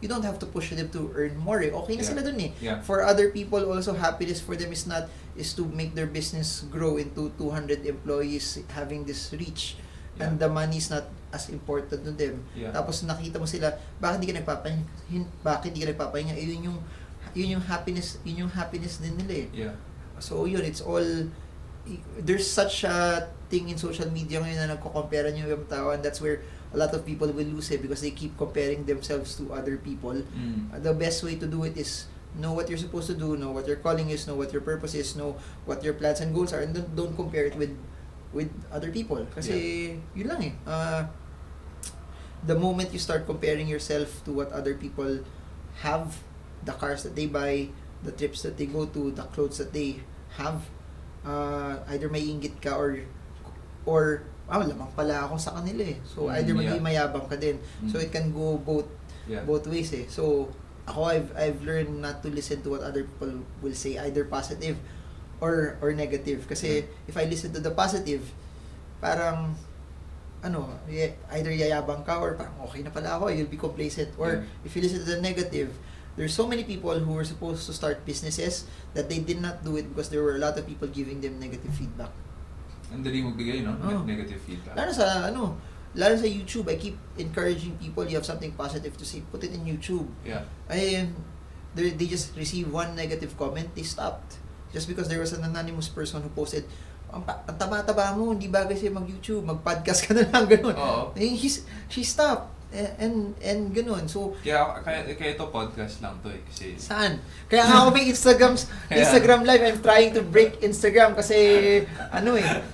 You don't have to push them to earn more eh. Okay na sila dun eh. Yeah. For other people also, happiness for them is to make their business grow into 200 employees, having this reach. Yeah. And the money is not as important to them. Yeah. Tapos nakita mo sila, bakit di ka nagpapahinga? Eh, yun yung happiness din nila eh. Yeah. So yun, it's all, there's such a thing in social media ngayon na nagko-compare nyo yung tao, and that's where a lot of people will lose it because they keep comparing themselves to other people. The best way to do it is know what you're supposed to do, know what your calling is, know what your purpose is, know what your plans and goals are, and don't compare it with other people. Kasi yun lang eh. The moment you start comparing yourself to what other people have, the cars that they buy, the trips that they go to, the clothes that they have, either may inggit ka or lamang pala ako sa kanila eh. So either maging mayabang ka din. So it can go both ways eh. So ako I've learned not to listen to what other people will say, either positive or negative. Kasi if I listen to the positive, parang either yayabang ka or parang okay na pala ako, you'll be complacent. Or if you listen to the negative, there's so many people who were supposed to start businesses that they did not do it because there were a lot of people giving them negative feedback. Ang dali magbigay, no? Negative feedback. Lalo sa YouTube, I keep encouraging people, you have something positive to say, put it in YouTube. Yeah. They just received one negative comment, they stopped. Just because there was an anonymous person who posted, ang taba-taba mo, hindi bagay sa'yo mag-YouTube, mag-podcast ka na lang, ganun. Oo. She stopped. And ganun. So, kaya ito podcast lang to eh. Kasi saan? Kaya nga ako may Instagram live. I'm trying to break Instagram kasi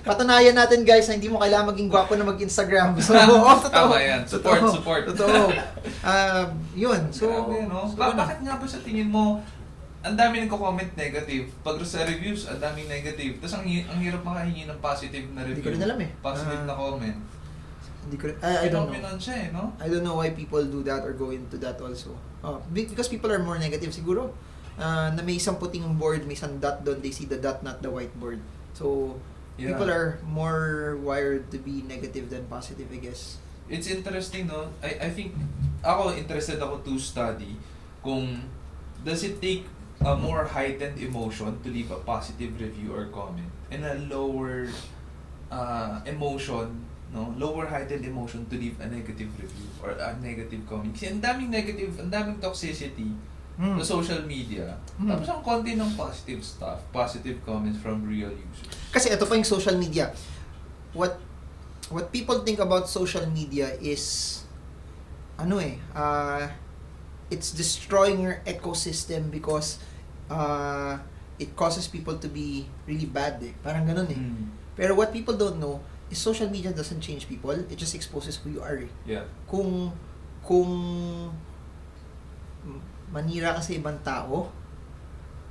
patunayan natin guys na hindi mo kailangan maging gwapo na mag-Instagram. So, totoo. Tama yan. Support. Totoo. Yun. So, grabe, no? Bakit nga ba sa tingin mo ang dami nagko-comment negative? Pag sa reviews, ang daming negative. Tapos ang hirap makahingi ng positive na review. Hindi ko rin alam eh. Positive na comment. I don't know. Siya, eh, no? I don't know why people do that or go into that also. Because people are more negative siguro. Na may isang puting board, may isang dot doon, they see the dot, not the whiteboard. So, people are more wired to be negative than positive, I guess. It's interesting, no? I think, interested ako to study kung does it take a more heightened emotion to leave a positive review or comment and a lower lower heightened emotion to leave a negative review or a negative comment. Kasi ang daming negative, ang daming toxicity sa social media. Tapos ang konti ng positive stuff, positive comments from real users. Kasi ito pa yung social media. What people think about social media is it's destroying your ecosystem because it causes people to be really bad eh. Parang ganun eh. Pero what people don't know is social media doesn't change people, it just exposes who you are eh. Yeah. Kung manira ka sa ibang tao,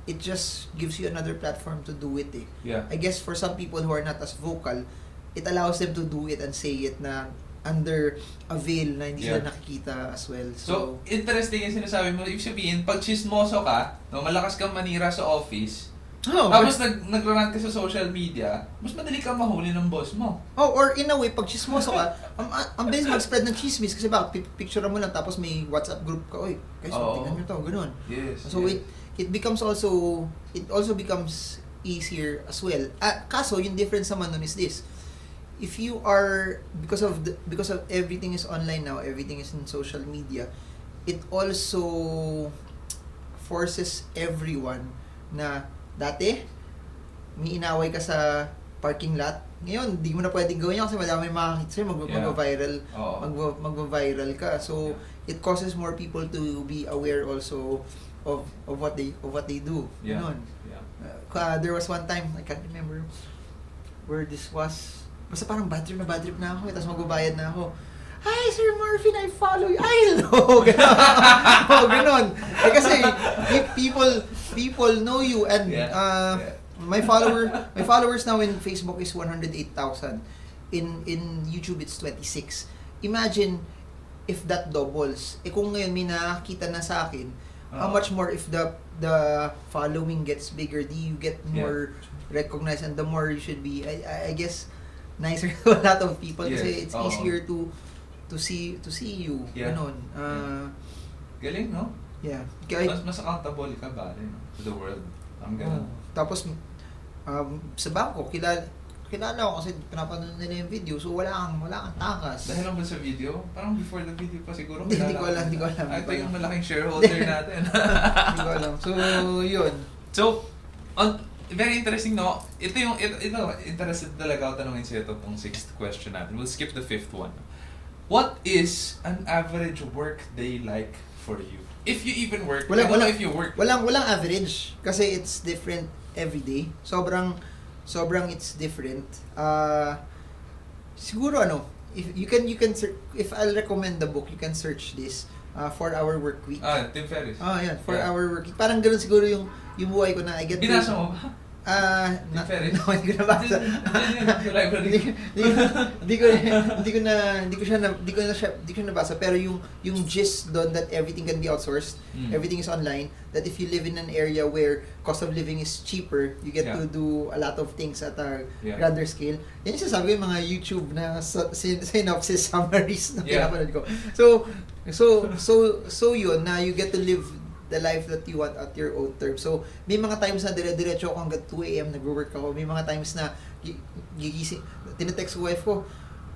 it just gives you another platform to do it eh. Yeah. I guess for some people who are not as vocal, it allows them to do it and say it na under a veil na hindi sila nakikita as well. So, interesting yung sinasabi mo. Ibig sabihin, pag chismoso ka, malakas kang manira sa office, tapos nagrarant ka sa social media, mas madali kang mahuli ng boss mo. Or in a way, pag chismoso ka, ang bilis mag-spread ng chismis kasi picture mo lang tapos may WhatsApp group ka, oy, guys, tingnan nyo to, ganun. Yes. So it also becomes easier as well. Kaso yung difference naman nun is this. If you are because of everything is online now, everything is in social media, it also forces everyone na dati may inaway ka sa parking lot. Ngayon, di mo na pwedeng gawin yan kasi madami makakita sa'yo, mag-viral ka. So, it causes more people to be aware also of what they do. Yeah. There was one time, I can't remember where this was. Basta parang bad trip na ako, tapos magbabayad na ako. Hi, Sir Marvin, I follow you. Ay, hello! Ganon. Kasi people know you and My followers now in Facebook is 108,000. In YouTube it's 26. Imagine if that doubles. Kung ngayon may nakakita na sa akin, how much more if the following gets bigger, you get more recognized, and the more you should be, I guess, nicer to a lot of people kasi it's easier to see you. Ganon. Galing, no? Yeah. Mas accountable ka ba to the world. Ang ganon. Tapos, sa bangko, kilala ko kasi pinapanood nila yung video, so wala kang takas. Dahil lang ba sa video? Parang before the video pa siguro. Hindi ko alam. Ito yung malaking shareholder natin. Hindi ko alam. So, yun. So, very interesting, no? Ito, interested talaga ako tanongin sa ito pong 6th question natin. We'll skip the 5th one. What is an average work day like for you? If you even work, I don't know if you work. Walang average kasi it's different every day. Sobrang it's different. Siguro if you can if I'll recommend the book, you can search this 4-hour work week. Tim Ferriss. Yeah, 4-hour work week. Parang ganoon siguro yung buhay ko na I get. Binasa mo ba? Tim Ferriss? No, hindi ko nabasa. Hindi ko siya nabasa, pero yung gist doon that everything can be outsourced, everything is online, that if you live in an area where cost of living is cheaper, you get to do a lot of things at a grander scale. Yan yung sasabi ko yung mga YouTube na synopsis summaries na pinapanood ko. So yun, na you get to live the life that you want at your own terms. So, may mga times na dire-diretso ako hanggang 2 a.m. nagwo-work ako. May mga times na gigising, tinetext ko wife ko,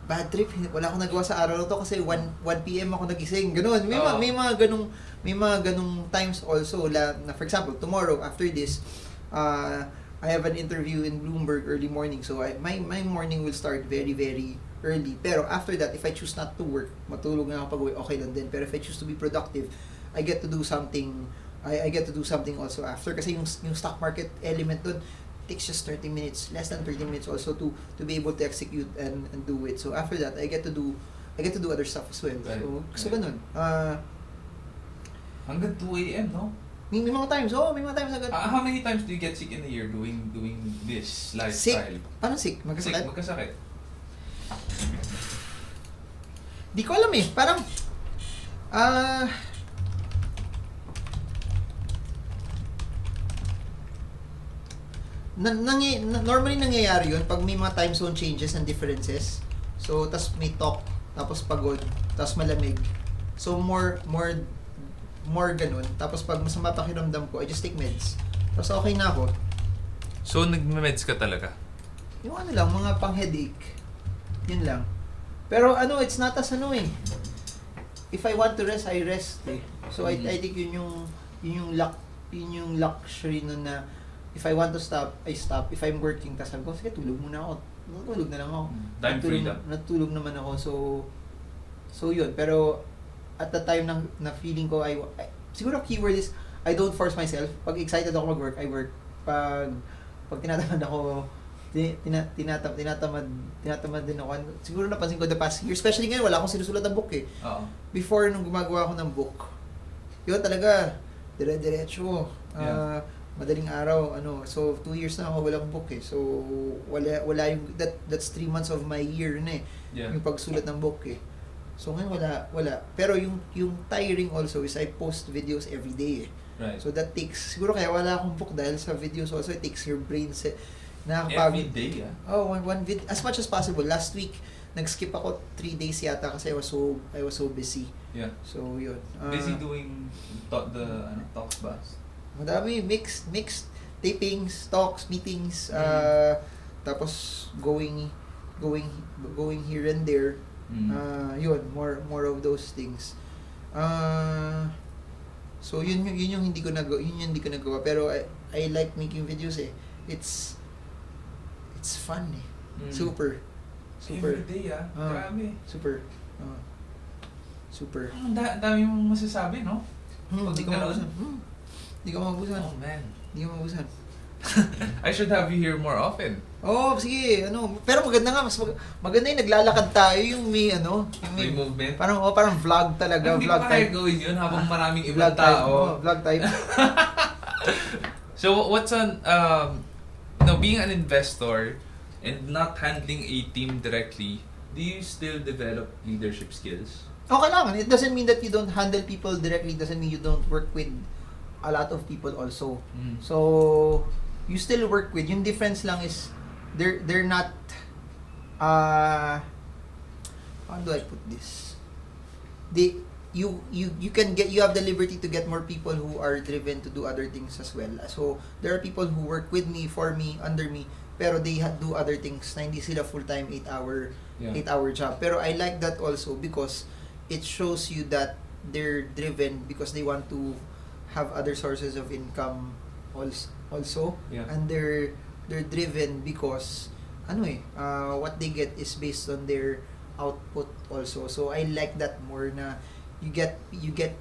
bad trip, wala akong nagawa sa araw na to kasi 1 p.m. ako nagising. Ganun. May mga ganung times also na for example, tomorrow after this, I have an interview in Bloomberg early morning. So, my morning will start very, very early. Pero after that, if I choose not to work, matulog na ako pag-uwi, okay lang din. Pero if I choose to be productive, I get to do something. I get to do something also after kasi yung stock market element doon takes just 30 minutes, less than 30 minutes also to be able to execute and do it. So after that, I get to do other stuff as well. Right. So ganun. Hanggang 2 a.m., no? May mga times, may mga times agad. How many times do you get sick in a year doing this lifestyle? Sick? Paano sick? Magkasakit? Di ko alam eh. Parang normally nangyayari yun pag may mga time zone changes and differences. So, tas may talk, tapos pagod, tas malamig. So, more ganun. Tapos pag masama pakiramdam ko, I just take meds. Tapos okay na ako. So, nagme-meds ka talaga? Yung lang, mga pang-headache. Yun lang. Pero it's not as if I want to rest, I rest eh. So, I think yun yung luxury nun na if I want to stop, I stop. If I'm working, tas sabi ko, sige, tulog muna ako. Tulog na lang ako. Time freedom. Natulog naman ako. So yun. Pero, at the time na feeling ko, siguro keyword is, I don't force myself. Pag excited ako mag-work, I work. Pag tinatamad ako, tinatamad din ako. Siguro napansin ko the past year, especially ngayon, wala akong sinusulat ng book eh. Before, nung gumagawa ako ng book, yun talaga, dire-diretso. Madaling araw, so 2 years na ako walang book eh. So wala yung that's 3 months of my year na eh. Yeah. Yung pagsulat ng book eh. So ngayon wala. Pero yung tiring also is I post videos every day eh. Right. So that takes, siguro kaya wala akong book dahil sa videos also it takes your brain every day one video as much as possible. Last week nag-skip ako 3 days yata kasi I was so busy. Yeah. So yun. Busy doing talks ba? Madami, mixed tapings, talks, meetings, tapos going here and there. Yun, more of those things. So yun yung hindi ko nagawa, pero I like making videos eh. It's fun eh. Super. Every day grabe. Super. Dami mong masasabi, no? Hindi ko maubusan. Oh man. Hindi ko maubusan. I should have you here more often. Sige, pero maganda nga, mas maganda yung naglalakad tayo, yung may May movement. Parang vlog talaga, Hindi vlog ko kaya type. gawin yun habang maraming ibang Vlog type. tao. Vlog type. So what's Now, being an investor and not handling a team directly, do you still develop leadership skills? Kailangan. It doesn't mean that you don't handle people directly. It doesn't mean you don't work with a lot of people also. So, you still work with. Yung difference lang is, they're not, how do I put this? You have the liberty to get more people who are driven to do other things as well. So, there are people who work with me, for me, under me, pero they do other things na hindi sila full-time 8-hour job. Pero I like that also because it shows you that they're driven because they want to have other sources of income also. Yeah. And they're driven because what they get is based on their output also. So I like that more na you get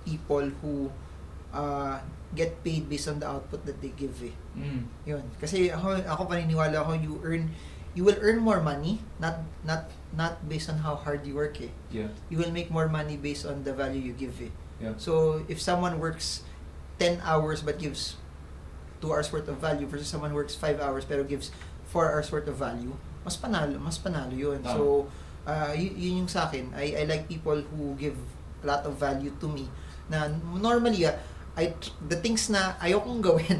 people who get paid based on the output that they give Yun. Kasi ako paniniwala ako you will earn more money not based on how hard you work Yeah. You will make more money based on the value you give Yeah. So if someone works 10 hours but gives 2 hours worth of value versus someone works 5 hours pero gives 4 hours worth of value, mas panalo yun. So yun yung sa akin. I like people who give a lot of value to me na normally the things na ayokong gawin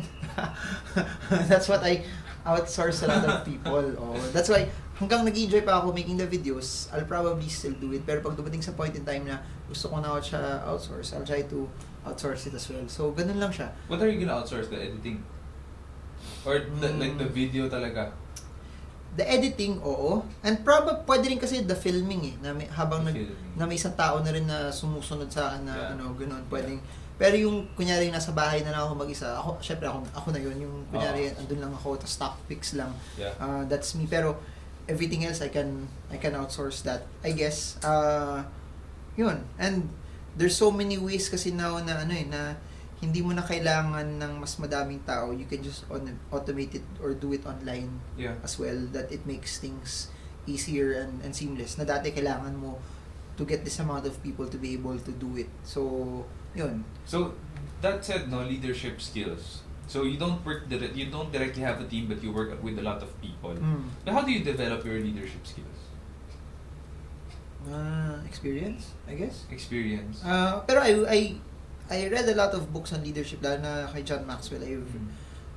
that's what I outsource a lot of people. That's why hanggang nag-enjoy pa ako making the videos, I'll probably still do it. Pero pag dumating sa point in time na gusto ko na siya outsource, I'll try to outsource it as well. So ganun lang siya. What are you gonna outsource? The editing? Or like the video talaga? The editing, oo. And probably pwede rin kasi the filming na may, habang na may isang tao na rin na sumusunod sa akin na ganun, pwedeng. Pero yung kunyari nasa bahay na lang ako mag-isa, syempre ako na yun, yung kunyari andun lang ako, tas stock pics lang. Yeah. That's me. Pero everything else I can outsource that, I guess. Yun. And there's so many ways kasi now na na hindi mo na kailangan ng mas madaming tao. You can just automate it or do it online as well, that it makes things easier and seamless. Na dati kailangan mo to get this amount of people to be able to do it. So, yun. So, that said, no, leadership skills. So, you don't directly have a team, but you work with a lot of people. But how do you develop your leadership skills? Experience, I guess. Experience. Pero I read a lot of books on leadership, lalo na kay John Maxwell.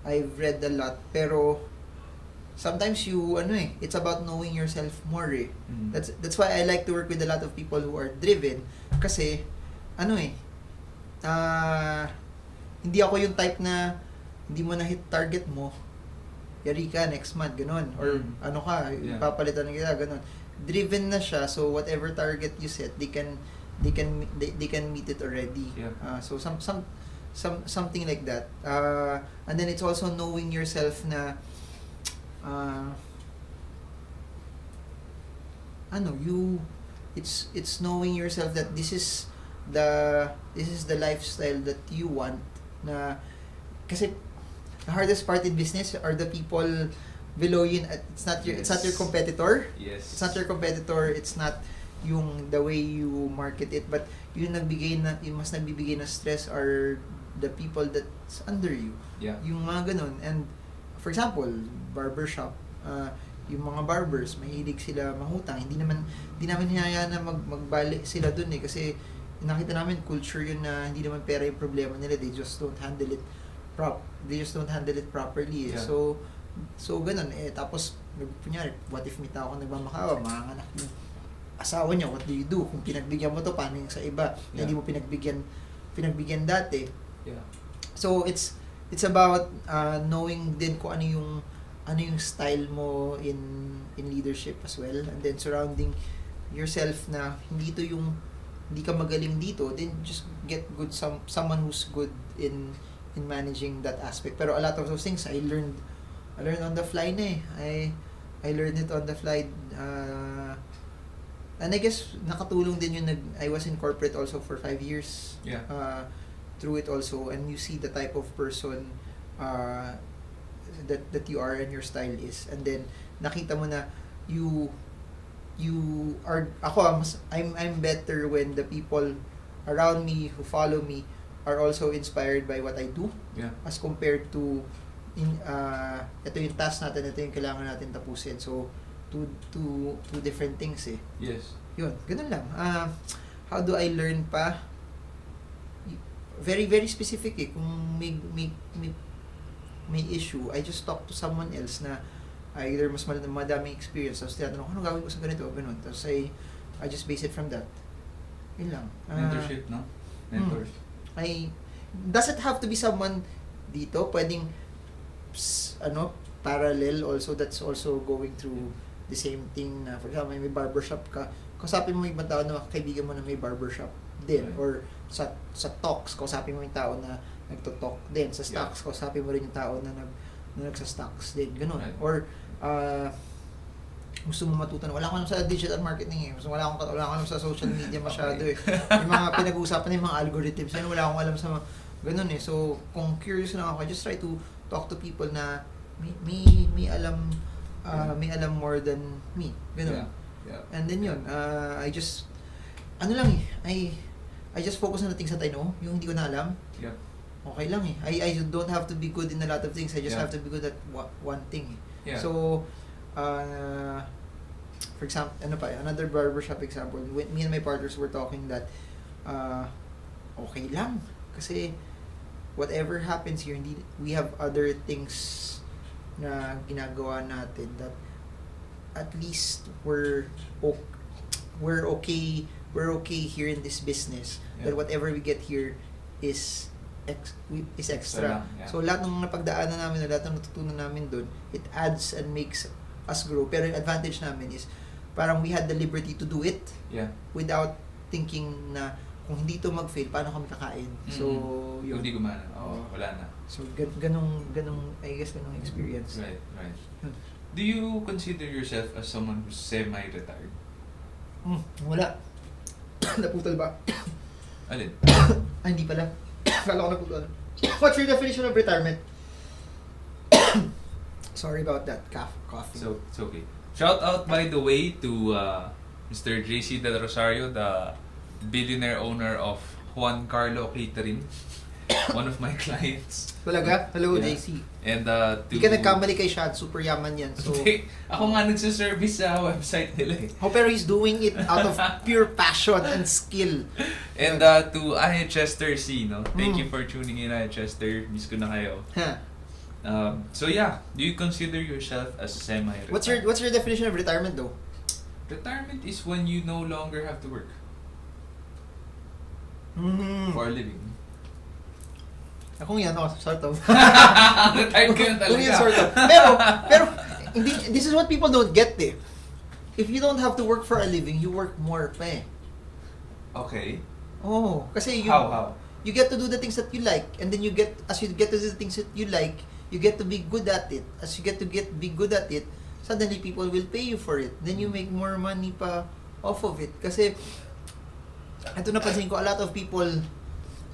I've read a lot, pero sometimes it's about knowing yourself more That's why I like to work with a lot of people who are driven, kasi hindi ako yung type na hindi mo na hit target mo, yari ka next month, ganun, or papalitan na kita, ganun. Driven na siya, so whatever target you set, they can meet it already. So something like that. And then it's also knowing yourself na it's knowing yourself that this is the lifestyle that you want, na kasi the hardest part in business are the people below you. It's not your competitor. Yes. It's not your competitor. It's not yung the way you market it, but yung mas nagbibigay na stress are the people that's under you. Yeah. Yung mga ganun. And for example, barbershop, yung mga barbers, mahilig sila mangutang. Hindi namin hinayaan na magbali sila dun kasi nakita namin culture yun na hindi naman pera yung problema nila. They just don't handle it properly. Yeah. So ganun tapos kunyari, what if may tao kang nagmamakawa, manganganak yung asawa niya, what do you do? Kung pinagbigyan mo to, paano yung sa iba na hindi mo pinagbigyan dati? Yeah. So it's about knowing din kung ano yung style mo in leadership as well, and then surrounding yourself na hindi ka magaling dito, then just get someone who's good in managing that aspect. Pero a lot of those things I learned on the fly na I learned it on the fly. And I guess nakatulong din yung I was in corporate also for 5 years. Yeah. Through it also, and you see the type of person that you are and your style is, and then nakita mo na you are I'm better when the people around me who follow me are also inspired by what I do, Yeah. as compared to ito yung task natin, ito yung kailangan natin tapusin. So, two different things eh. Yes. Yun, ganun lang. How do I learn pa? Very, very specific eh. Kung may issue, I just talk to someone else na either mas madaming experience. Tapos tinatanong, ano gawin ko sa ganito? Ganun. Tapos I just base it from that. Yun lang. Mentorship, no? Mentors. Does it have to be someone dito? Pwedeng, parallel also, that's also going through the same thing na, for example, may barbershop ka, kausapin mo yung ibang tao na kaibigan mo na may barbershop din. Right. Or sa talks, kausapin mo yung tao na nagto-talk din. Sa stocks, kausapin mo rin yung tao na nagsa-stocks din. Ganun. Right. Or, gusto mo matuto na, wala akong alam sa digital marketing eh. Wala akong alam sa social media masyado eh. Yung mga pinag-uusapan yung mga algorithms, yun, wala akong alam sa ganun eh. So, kung curious lang ako, I just try to talk to people na may alam more than me. Ganun. Yeah. And then yun, I just, I just focus on the things that I know, yung hindi ko na alam. Yeah. Okay lang eh. I don't have to be good in a lot of things. I just Yeah. have to be good at one thing. Yeah. So, for example, another barbershop example, me and my partners were talking that okay lang. Kasi whatever happens here, we have other things na ginagawa natin that at least we're okay here in this business. Yeah. That whatever we get here is extra. lang, yeah. So lahat ng napagdaanan namin, lahat ng natutunan namin doon, it adds and makes us grow. Pero yung advantage namin is parang we had the liberty to do it without thinking na kung hindi to mag-fail, paano kami kakain? So, Kung hindi gumana, wala na. So, ganong, I guess, ganong experience. Right. Do you consider yourself as someone who's semi-retired? Wala. Naputol ba? Alin? Hindi pala. Kala ko naputol. What's your definition of retirement? Sorry about that. Coffee. So, it's okay. Shout out, by the way, to Mr. JC Del Rosario, the billionaire owner of Juan Carlo Catering, one of my clients. Talaga? Hello, Yeah. JC. And Hindi ka nagkamali kay Shad. Super yaman yan. So, ako nga nagsiservice sa website nila eh. pero he's doing it out of pure passion and skill. And to Aya Chester C, no? Thank you for tuning in, Aya Chester. Miss ko na kayo. So yeah, do you consider yourself as semi-retired? What's your definition of retirement though? Retirement is when you no longer have to work for a living. Ako yan, sort of. Retired ka na talaga. Kung yan, sort of. Pero, hindi, this is what people don't get eh. If you don't have to work for a living, you work more pa eh. Okay. Oh, kasi How? you get to do the things that you like, and then as you get to do the things that you like, you get to be good at it. As you get to be good at it, suddenly people will pay you for it. Then you make more money pa off of it. Kasi, ito napansin ko, a lot of people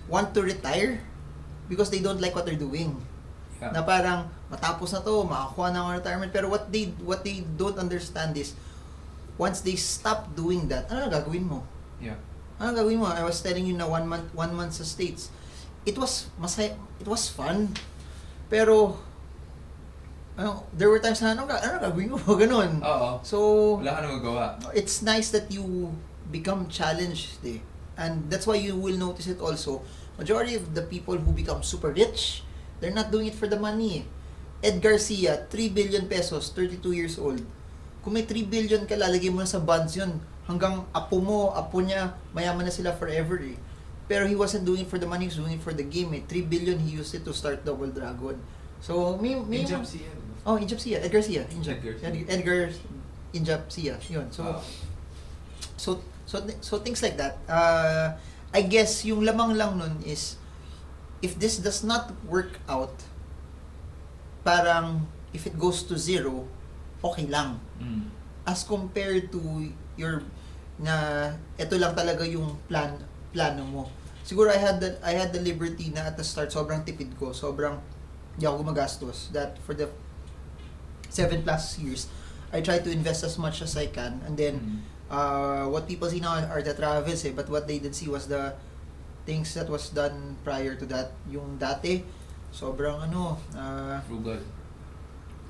want to retire because they don't like what they're doing. Yeah. Na parang, matapos na to, makakuha na ng retirement. Pero what they don't understand is, once they stop doing that, ano na gagawin mo? Yeah. Ano gagawin mo? I was telling you na one month sa States. It was fun. Pero, there were times na, ano gagawin mo? Ganun. Oo. So, Wala ka na magawa. it's nice that you become challenged eh. And that's why you will notice it also. Majority of the people who become super rich, they're not doing it for the money. Ed Garcia, 3 billion pesos, 32 years old. Kung may 3 billion ka, lalagay mo na sa bonds yun. Hanggang apo niya, mayaman na sila forever eh. Pero he wasn't doing it for the money, he was doing it for the game eh. 3 billion, he used it to start Double Dragon. So, Injap siya. Injap Sia. Ed Garcia. Edgar. Injap Sia. Yun. So, so things like that. I guess yung lamang lang nun is, if this does not work out, parang if it goes to zero, okay lang. As compared to your na ito lang talaga yung plano mo. Siguro I had the liberty na at the start sobrang tipid ko, sobrang hindi ako gumagastos, that for the 7+ years I try to invest as much as I can, and then what people see now are the travels eh, but what they didn't see was the things that was done prior to that. Yung dati sobrang Frugal.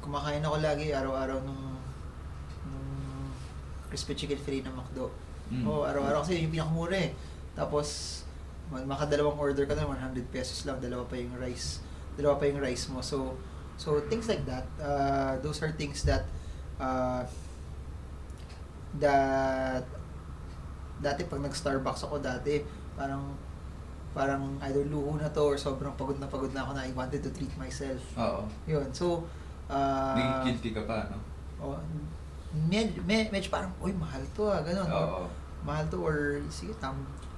kumakain ako lagi araw-araw nung crispy chicken fillet ng McDo. Araw-araw kasi yung pinakamura eh. Tapos makadalawang order ka na 100 pesos lang, dalawa pa yung rice mo. So things like that. Those are things that dati pag nag-Starbucks ako dati, parang either luho na to or sobrang pagod na ako na I wanted to treat myself. Oo. Yun. So, Naging guilty ka pa, no? medyo parang, mahal to ganun. Oo. Mahal to or sige,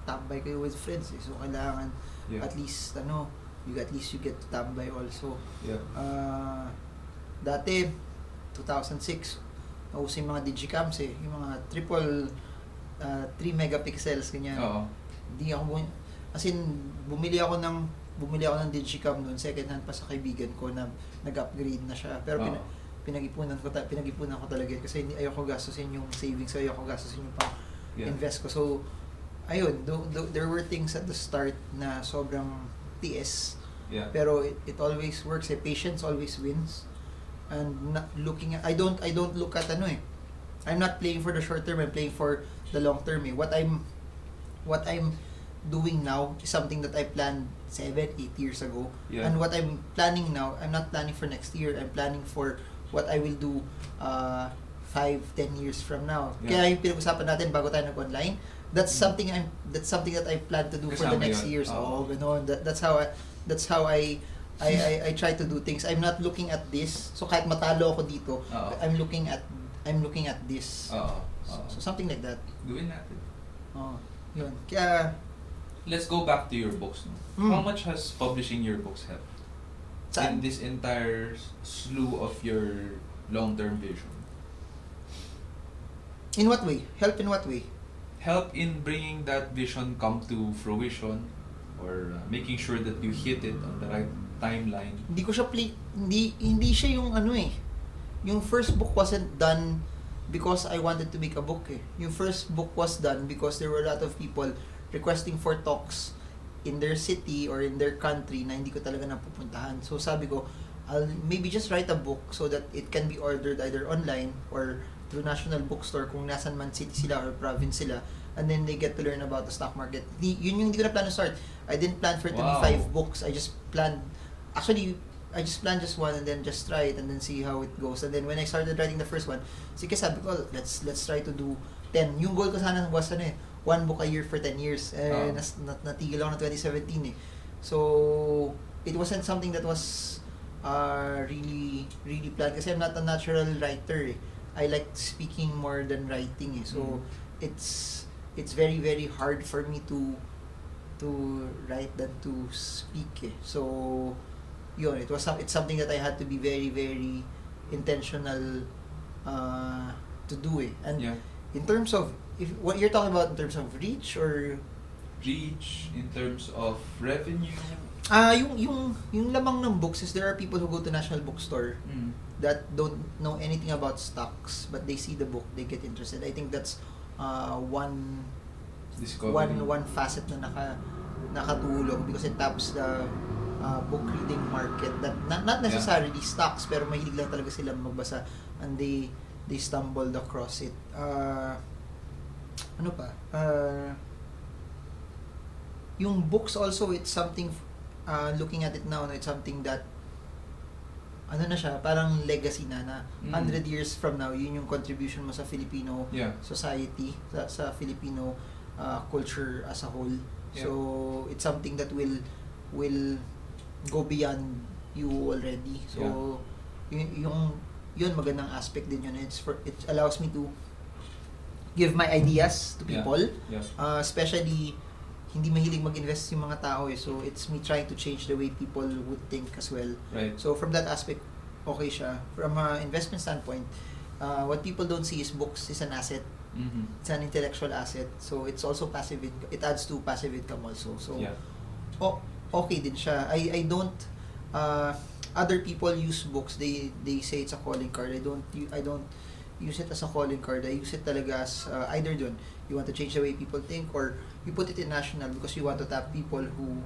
tambay kayo with friends eh. So, kailangan Yeah. at least, you get to tambay also. Yeah. Dati, 2006, nauso yung mga digicams eh. Yung mga 3 megapixels, ganyan. Oo. Hindi ako as in, bumili ako ng digicam noon, second hand pa sa kaibigan ko na nag-upgrade na siya. Pero Oo. pinag-ipunan ko talaga yun kasi ayoko gastusin yung savings, ayoko gastusin yung invest ko. So, ayun, there were things at the start na sobrang tiis. Yeah. Pero it always works. Patience always wins. And I don't look at I'm not playing for the short term, I'm playing for the long term. What I'm doing now is something that I planned 7-8 years ago. Yeah. And what I'm planning now, I'm not planning for next year. I'm planning for what I will do 5-10 years from now. Yeah. Kaya yung pinag-usapan natin bago tayo nag-online, that's something that I plan to do for the Kasama next yun. years. Oo. Ganon. That's how I try to do things. I'm not looking at this. So kahit matalo ako dito, Oo. I'm looking at this. Oo. So something like that. Gawin natin. Yun. Kaya Let's go back to your books. No? How much has publishing your books helped in saan? this entire slew of your long-term vision? In what way? Help in what way? Help in bringing that vision come to fruition or making sure that you hit it on the right timeline. Hindi ko siya hindi siya yung yung first book wasn't done because I wanted to make a book eh. Yung first book was done because there were a lot of people requesting for talks in their city or in their country na hindi ko talaga napupuntahan. So sabi ko, I'll maybe just write a book so that it can be ordered either online or through national bookstore kung nasan man city sila or province sila, and then they get to learn about the stock market. Yun yung hindi ko na plan to start. I didn't plan for it to be 5 books. I just planned just one and then just try it and then see how it goes. And then when I started writing the first one, sige sabi ko, let's try to do 10. Yung goal ko sana was 1 book a year for 10 years. Natigil ako na 2017 eh. So, it wasn't something that was really planned kasi I'm not a natural writer eh. I like speaking more than writing eh. So, it's very very hard for me to write than to speak eh. So, yun, it's something that I had to be very very intentional to do eh. And in terms of what you're talking about in terms of reach or Reach in terms of revenue. yung lamang ng books is there are people who go to national bookstore that don't know anything about stocks but they see the book, they get interested. I think that's one facet na nakatulong because it taps the book reading market that not necessarily stocks pero mahilig lang talaga sila magbasa and they stumbled across it. Yung books also, it's something looking at it now, it's something that na siya, parang legacy na 100 years from now, yun yung contribution mo sa Filipino society, sa Filipino culture as a whole. So it's something that will go beyond you already. So yun magandang aspect din yun. It allows me to give my ideas to people, especially hindi mahilig mag-invest yung mga tao eh. So it's me trying to change the way people would think as well. Right. So from that aspect, okay siya. From an investment standpoint, what people don't see is books is an asset. It's an intellectual asset. So it's also passive income. It adds to passive income also. So okay din siya. I don't other people use books. They say it's a calling card. I don't use it as a calling card. I use it talaga as either dun you want to change the way people think or you put it in national because you want to tap people who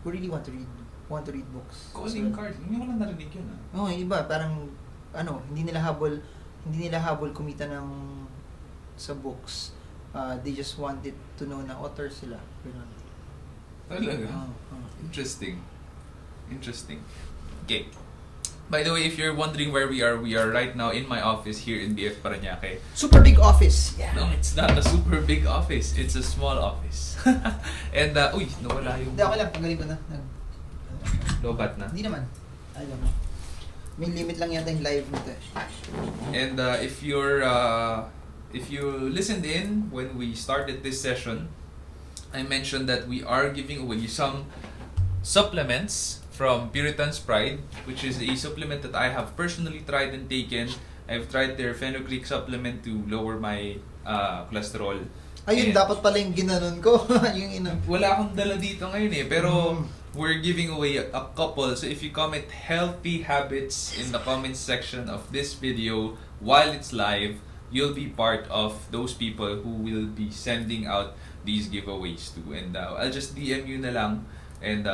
really want to read want to read books. Calling card, hindi ko lang narinig yun Oo, iba. Parang, hindi nila habol kumita ng sa books. They just wanted to know na author sila. Ganun. Talaga? Interesting. Okay. By the way, if you're wondering where we are right now in my office here in BF Parañaque. Super big office. Yeah. No, it's not a super big office. It's a small office. And, nawala yung... Hindi, ako lang. Pagaling ko na. Lobat na. Hindi naman. Alam mo. May limit lang yata yung live nito. And if you listened in when we started this session, I mentioned that we are giving away some supplements from Puritan's Pride, which is a supplement that I have personally tried and taken. I've tried their fenugreek supplement to lower my cholesterol. Ayun, And dapat pala yung ginanon ko. wala akong dala dito ngayon pero we're giving away a couple. So if you comment healthy habits in the comments section of this video while it's live, you'll be part of those people who will be sending out these giveaways to. And I'll just DM you na lang and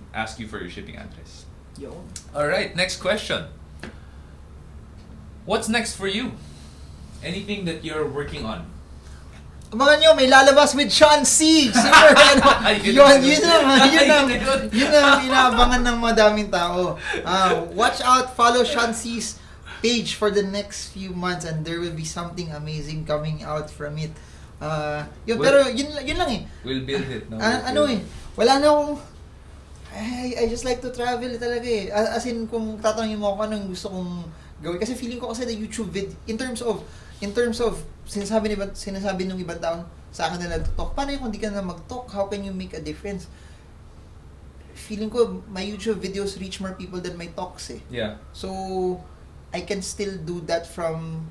ask you for your shipping address. Yo. Alright, next question. What's next for you? Anything that you're working on? Abangan nyo, may lalabas with Sean C. Super, yun ang inaabangan ng madaming tao. Watch out, follow Sean C's page for the next few months and there will be something amazing coming out from it. Pero yun lang eh. We'll build it. No? Wala na akong... I just like to travel talaga eh. As in, kung tatanungin mo ako anong gusto kong gawin. Kasi feeling ko kasi the YouTube vid, in terms of sinasabi ng ibang tao sa akin na nag-talk, paano yung kung di ka na mag-talk? How can you make a difference? Feeling ko, my YouTube videos reach more people than my talks eh. Yeah. So, I can still do that from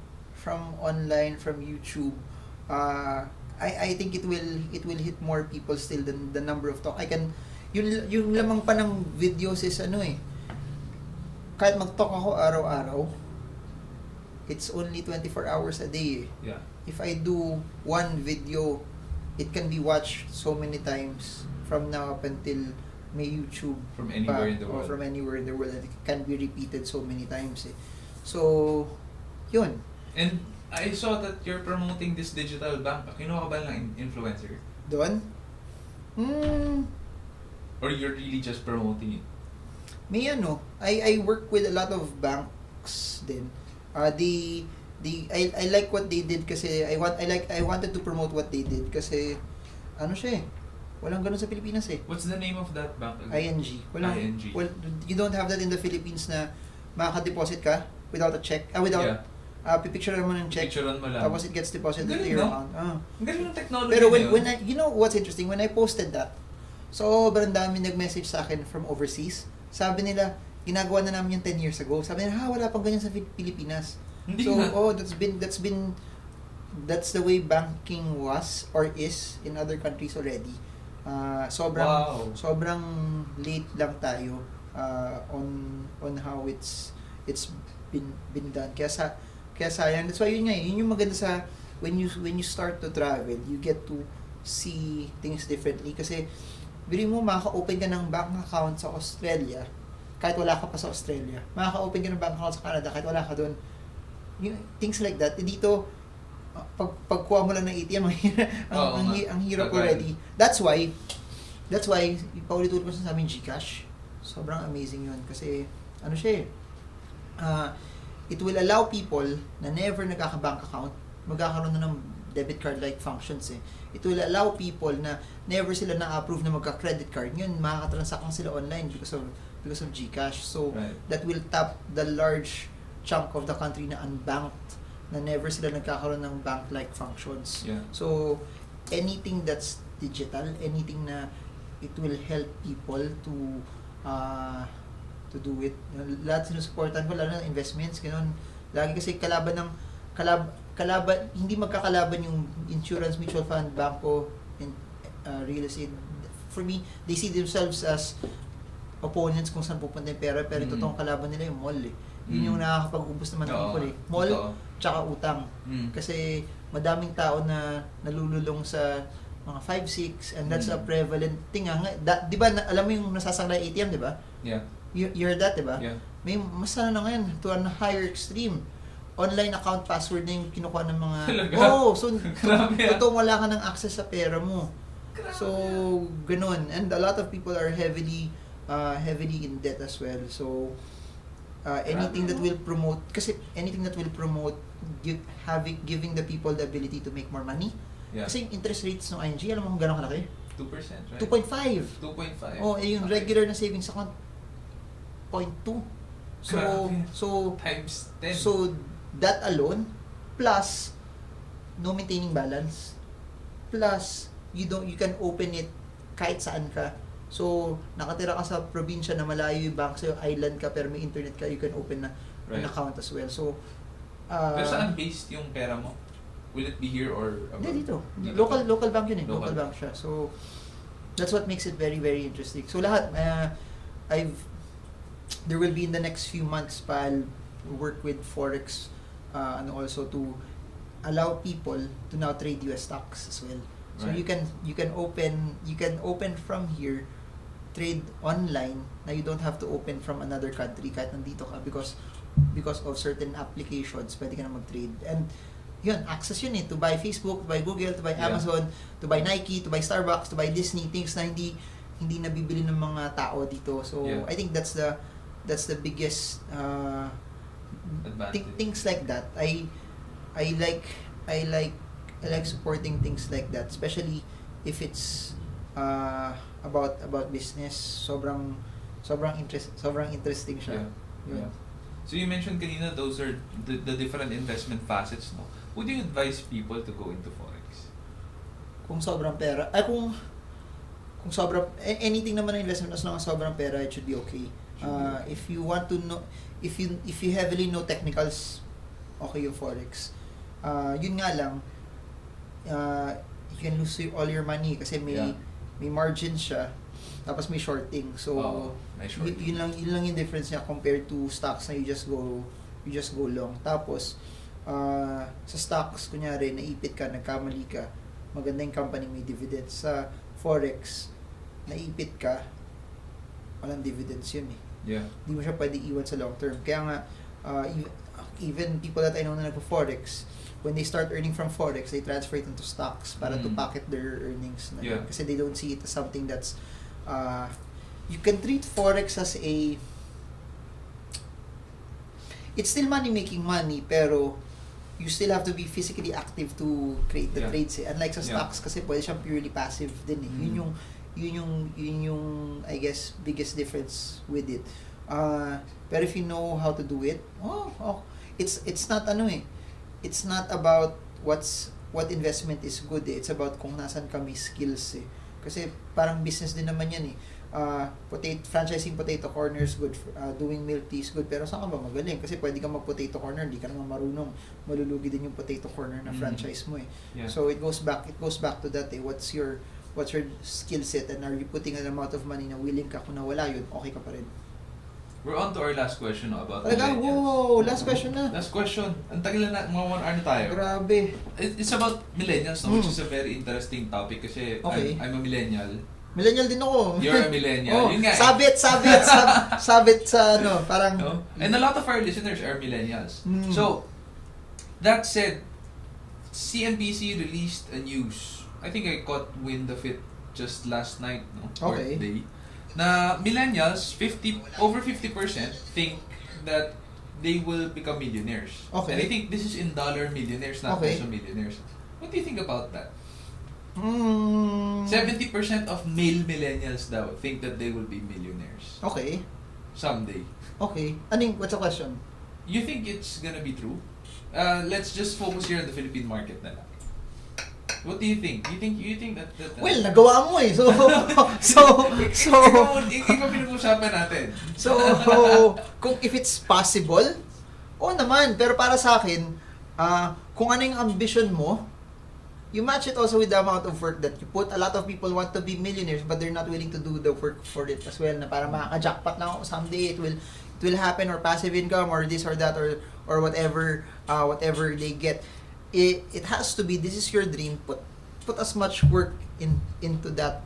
online, from YouTube. I think it will hit more people still than the number of talk. Yung lamang pa ng videos is kahit mag-talk ako araw-araw, it's only 24 hours a day. Yeah. If I do one video, it can be watched so many times from now up until may YouTube. From anywhere in the world. Or from anywhere in the world. And it can be repeated so many times. So, yun. And I saw that you're promoting this digital bank. Kinuha ka ba ng influencer? Doon? Or you're really just promoting it? May I work with a lot of banks din. I like what they did kasi I wanted to promote what they did kasi walang ganun sa Pilipinas eh. What's the name of that bank ING. again? ING. Well, you don't have that in the Philippines na makaka-deposit ka without a check. Pipicturean mo ng check. Picturean mo lang. Tapos it gets deposited into your account. Ang galing ng technology. Pero when you know what's interesting, when I posted that, sobrang dami nag-message sa akin from overseas. Sabi nila, ginagawa na namin yung 10 years ago. Sabi nila, wala pang ganyan sa Pilipinas. Hindi so, na. That's the way banking was or is in other countries already. Sobrang late lang tayo on how it's been done. Kaya sayang. That's why yun yung maganda sa when you start to travel, you get to see things differently kasi bili mo, makaka-open ka ng bank account sa Australia kahit wala ka pa sa Australia. Makaka-open ka ng bank account sa Canada kahit wala ka doon. Things like that. Dito, pagkuha mo lang ng ATM, ang hirap already. That's why, paulit-ulit ko sa amin GCash. Sobrang amazing yun. Kasi, it will allow people na never nagkaka-bank account, magkakaroon na ng debit card-like functions eh. It will allow people na never sila na-approve na magka-credit card. Ngayon, makakatransact lang sila online because of GCash. So, that will tap the large chunk of the country na unbanked, na never sila nagkakaroon ng bank-like functions. Yeah. So, anything that's digital, anything na it will help people to do it. Lahat sinusuportan ko, lalo na investments, gano'n. Lagi kasi hindi magkakalaban yung insurance, mutual fund, banko, and real estate. For me, they see themselves as opponents kung saan pupunta yung pera, pero totoong kalaban nila yung mall eh. Yun yung nakakapag-ubos naman ng people eh. Mall, tsaka utang. Kasi madaming tao na nalululong sa mga 5-6, and that's a Mm. prevalent thing. Di ba, alam mo yung nasasanglay ATM, di ba? Yeah. You heard that, di ba? Yeah. May mas na ngayon, to a higher extreme. Online account password na yung kinukuha ng mga... Talaga? Oo, so Grabe, ah. totoong wala ka ng access sa pera mo. Grabe. So, ganun. And a lot of people are heavily in debt as well. So, anything that will promote, kasi anything that will promote giving the people the ability to make more money. Yeah. Kasi yung interest rates ng ING, alam mo kung gano'ng kalaki? 2%, right? 2.5. 2.5. Oh, yung Okay. regular na savings account 0.2. So, Grabe. so Times 10. So, that alone, plus, no maintaining balance, plus, you can open it kahit saan ka. So, nakatira ka sa probinsya na malayo yung bank sa'yo, island ka, pero may internet ka, you can open an Right. account as well. So, Pero saan based yung pera mo? Will it be here or abroad? hindi dito. Dito. Local bank yun eh. Local Local. bank siya. So, that's what makes it very, very interesting. So, lahat, there will be in the next few months pa, I'll work with Forex and also to allow people to now trade US stocks as well. So Right. you can open from here, trade online na you don't have to open from another country kahit nandito ka because of certain applications pwede ka na mag-trade. And yun, access yun to buy Facebook, to buy Google, to buy Yeah. Amazon, to buy Nike, to buy Starbucks, to buy Disney, things na hindi nabibili ng mga tao dito. So Yeah. I think that's the biggest Advantage. things like that. I like supporting things like that, especially if it's about business. Sobrang interesting siya. Yeah. Yeah. So you mentioned kanina those are the different investment facets, no? Would you advise people to go into Forex? Kung sobrang pera, kung sobrang anything naman na investment as long as sobrang pera, it should be okay. If you want to know, if you heavily know technicals, okay yung Forex. Yun nga lang, you can lose all your money kasi may margin siya, tapos may shorting. So may shorting. yun lang yung difference niya compared to stocks na you just go long. Tapos sa stocks, kunyari naipit ka, nagkamali ka, maganda yung company, may dividends. Sa Forex, naipit ka, walang dividends yun eh. Yeah. Hindi mo siya pwede iwan sa long term. Kaya nga, even people that I know na nagpo-Forex, when they start earning from Forex, they transfer it into stocks para to pocket their earnings. Na Yeah. Kasi they don't see it as something that's, you can treat Forex as it's still money-making money, pero you still have to be physically active to create the trades eh. Unlike sa stocks, kasi pwede siyang purely passive din eh. Yun yung I guess biggest difference with it. Pero if you know how to do it, it's not it's not about what investment is good eh. It's about kung nasan ka may skills eh. Kasi parang business din naman yan eh. Franchising potato corner is good, doing milk tea is good, pero saan ka ba magaling? Kasi pwede ka mag-potato corner, hindi ka naman marunong, malulugi din yung potato corner na franchise mo eh. Yeah. So it goes back to that eh. What's your skill set, and are you putting an amount of money na willing ka, kung nawala yun, okay ka pa rin. We're on to our last question about Talaga, millennials. wow, last question na. Last question. Ang tagal na, mga 1 hour na tayo. Grabe. It's about millennials, no? Which is a very interesting topic kasi Okay. I'm a millennial. Millennial din ako. You're a millennial. Yun nga eh. Sabit sa parang... No? And a lot of our listeners are millennials. Mm. So, that said, CNBC released a news. I think I caught wind of it just last night, no? Okay. Or day. Na millennials, over 50% think that they will become millionaires. Okay. And I think this is in dollar millionaires, not Okay. peso millionaires. What do you think about that? 70%. 70% of male millennials daw think that they will be millionaires Okay. someday. Okay. What's the question? You think it's gonna be true? Let's just focus here on the Philippine market na lang. What do you think? You think that Well, nagawa mo eh. So ikaw pinag-usapan natin. So, if it's possible, naman. Pero para sa akin, kung ano yung ambition mo, you match it also with the amount of work that you put. A lot of people want to be millionaires, but they're not willing to do the work for it as well. Na para makaka-jackpot na ako someday, it will happen, or passive income, or this or that, or whatever they get. It has to be, this is your dream, put as much work into that,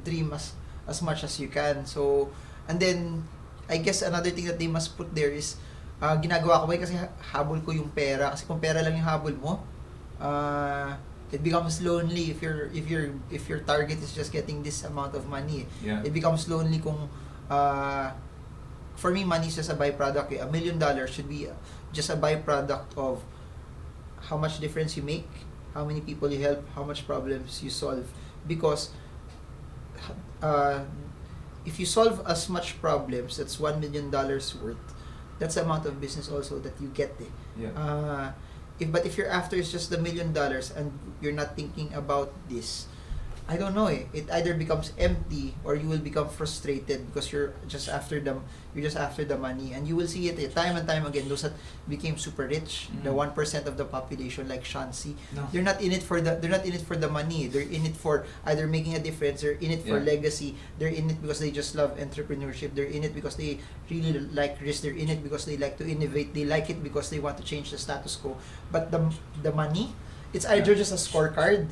dream as much as you can. So, and then I guess another thing that they must put there is ginagawa ko ba kasi habol ko yung pera, kasi kung pera lang yung habol mo, it becomes lonely if your target is just getting this amount of money. Yeah. It becomes lonely kung for me, money is just a byproduct. $1 million should be just a byproduct of how much difference you make, how many people you help, how much problems you solve. Because if you solve as much problems, that's $1 million worth. That's the amount of business also that you get. Yeah. If you're after is just the $1 million and you're not thinking about this, I don't know. It either becomes empty or you will become frustrated because you're just after the money, and you will see it time and time again. Those that became super rich, the 1% of the population, like Shansi, they're not in it for the money. They're in it for either making a difference. They're in it for legacy. They're in it because they just love entrepreneurship. They're in it because they really like risk. They're in it because they like to innovate. They like it because they want to change the status quo. But the money, it's either just a scorecard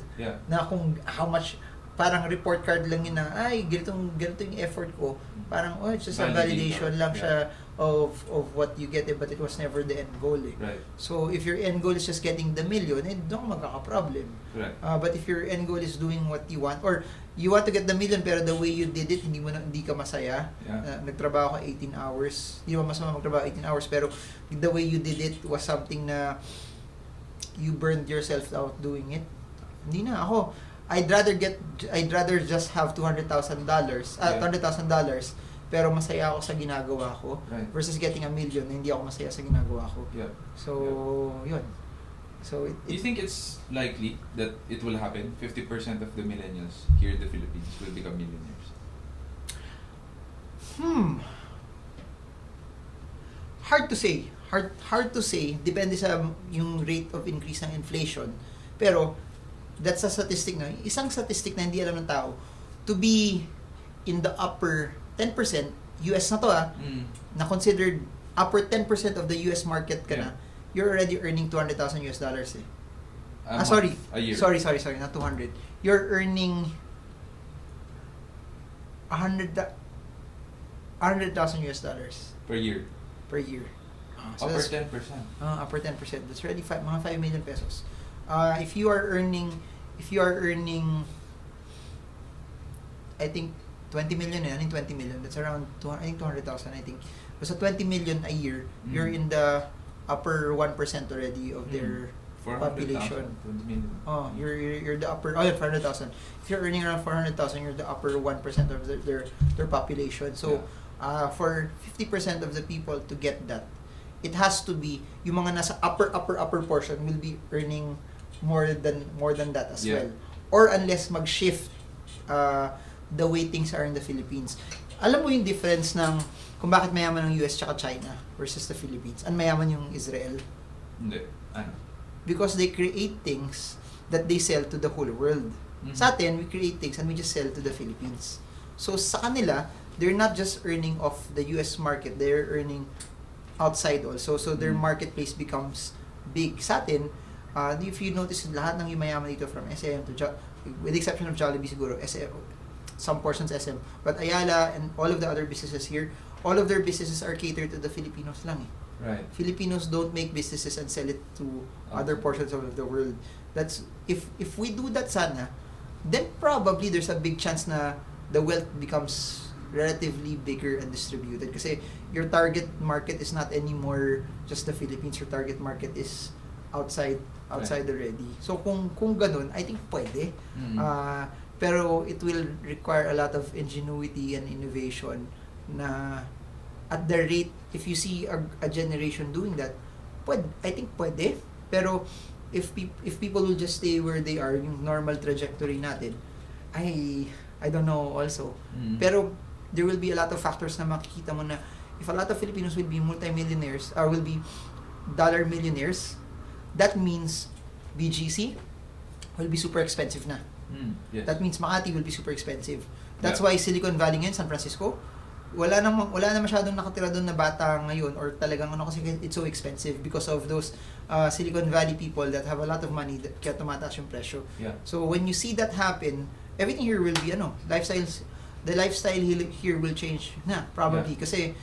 na kung how much, parang report card lang yun na, ay, ganito yung effort ko. Parang, it's just a validation lang siya of what you get, but it was never the end goal. Right. So, if your end goal is just getting the million, doon magkaka-problem. Right. But if your end goal is doing what you want, or you want to get the million, pero the way you did it, hindi ka masaya. Nagtrabaho ka 18 hours. Hindi mo masama magtrabaho 18 hours, pero the way you did it was something na you burned yourself out doing it. Hindi na ako. I'd rather just have $200,000, $200,000, pero masaya ako sa ginagawa ko, versus getting $1 million na hindi ako masaya sa ginagawa ko. So, yun. So you think it's likely that it will happen? 50% of the millennials here in the Philippines will become millionaires. Hard to say. Hard to say. Depende sa yung rate of increase ng inflation. Pero that's a statistic na, isang statistic na hindi alam ng tao, to be in the upper 10%, US na to na considered upper 10% of the US market ka na, you're already earning $200,000 US. Sorry. A year. Sorry, not 200. You're earning $100,000 US per year. So upper that's 10%. Upper 10%. That's already mga 5 million pesos. If you are earning, I think 20 million, I think 20 million. That's around 200,000. I think. So 20 million a year, you're in the upper 1% already of their population. 20 million. You're the upper. 400,000. If you're earning around 400,000, you're the upper 1% of their population. So for 50% of the people to get that, it has to be yung mga nasa upper portion will be earning more than that as well, or unless mag-shift the way things are in the Philippines. Alam mo yung difference ng kung bakit mayaman ng US tsaka China versus the Philippines, and mayaman yung Israel? Hindi. Ano? Because they create things that they sell to the whole world. Sa atin, we create things and we just sell to the Philippines. So sa kanila, they're not just earning off the US market, they're earning outside also. So their marketplace becomes big. Sa atin, if you notice, lahat ng yumayaman dito from SM to with the exception of Jollibee siguro, SM, some portions SM, but Ayala and all of the other businesses here, all of their businesses are catered to the Filipinos lang. Right. Filipinos don't make businesses and sell it to other portions of the world. That's if we do that sana, then probably there's a big chance na the wealth becomes relatively bigger and distributed. Kasi your target market is not anymore just the Philippines. Your target market is outside already. So kung ganun, I think pwede. Pero it will require a lot of ingenuity and innovation na at the rate, if you see a generation doing that, I think pwede. Pero if people will just stay where they are, yung normal trajectory natin, I don't know also. Pero there will be a lot of factors na makikita mo na if a lot of Filipinos will be multimillionaires or will be dollar millionaires, that means BGC will be super expensive na. Yes. That means Makati will be super expensive. That's why Silicon Valley ngayon, San Francisco, wala na masyadong nakatira doon na bata ngayon or talagang ano kasi it's so expensive because of those Silicon Valley people that have a lot of money that kaya tumataas yung presyo. Yeah. So when you see that happen, everything here will be the lifestyle here will change na probably kasi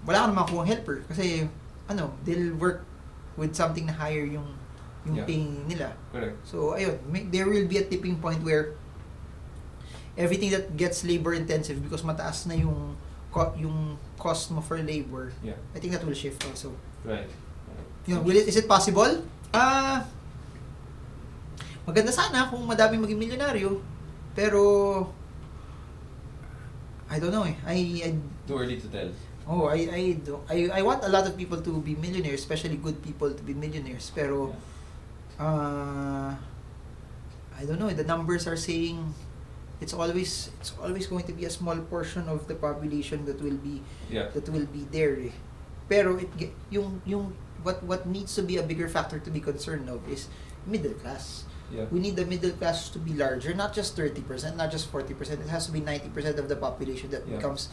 wala kang makuha helper kasi they'll work with something na higher yung pay nila. Correct. So ayun, there will be a tipping point where everything that gets labor intensive because mataas na yung cost mo for labor, I think that will shift also. Right. Is it possible? Maganda sana kung madaming maging milyonaryo, pero I don't know eh. Too early to tell. I want a lot of people to be millionaires, especially good people to be millionaires, pero I don't know, the numbers are saying it's always going to be a small portion of the population that will be there eh. Pero what needs to be a bigger factor to be concerned of is middle class. We need the middle class to be larger, not just 30%, not just 40%. It has to be 90% of the population that becomes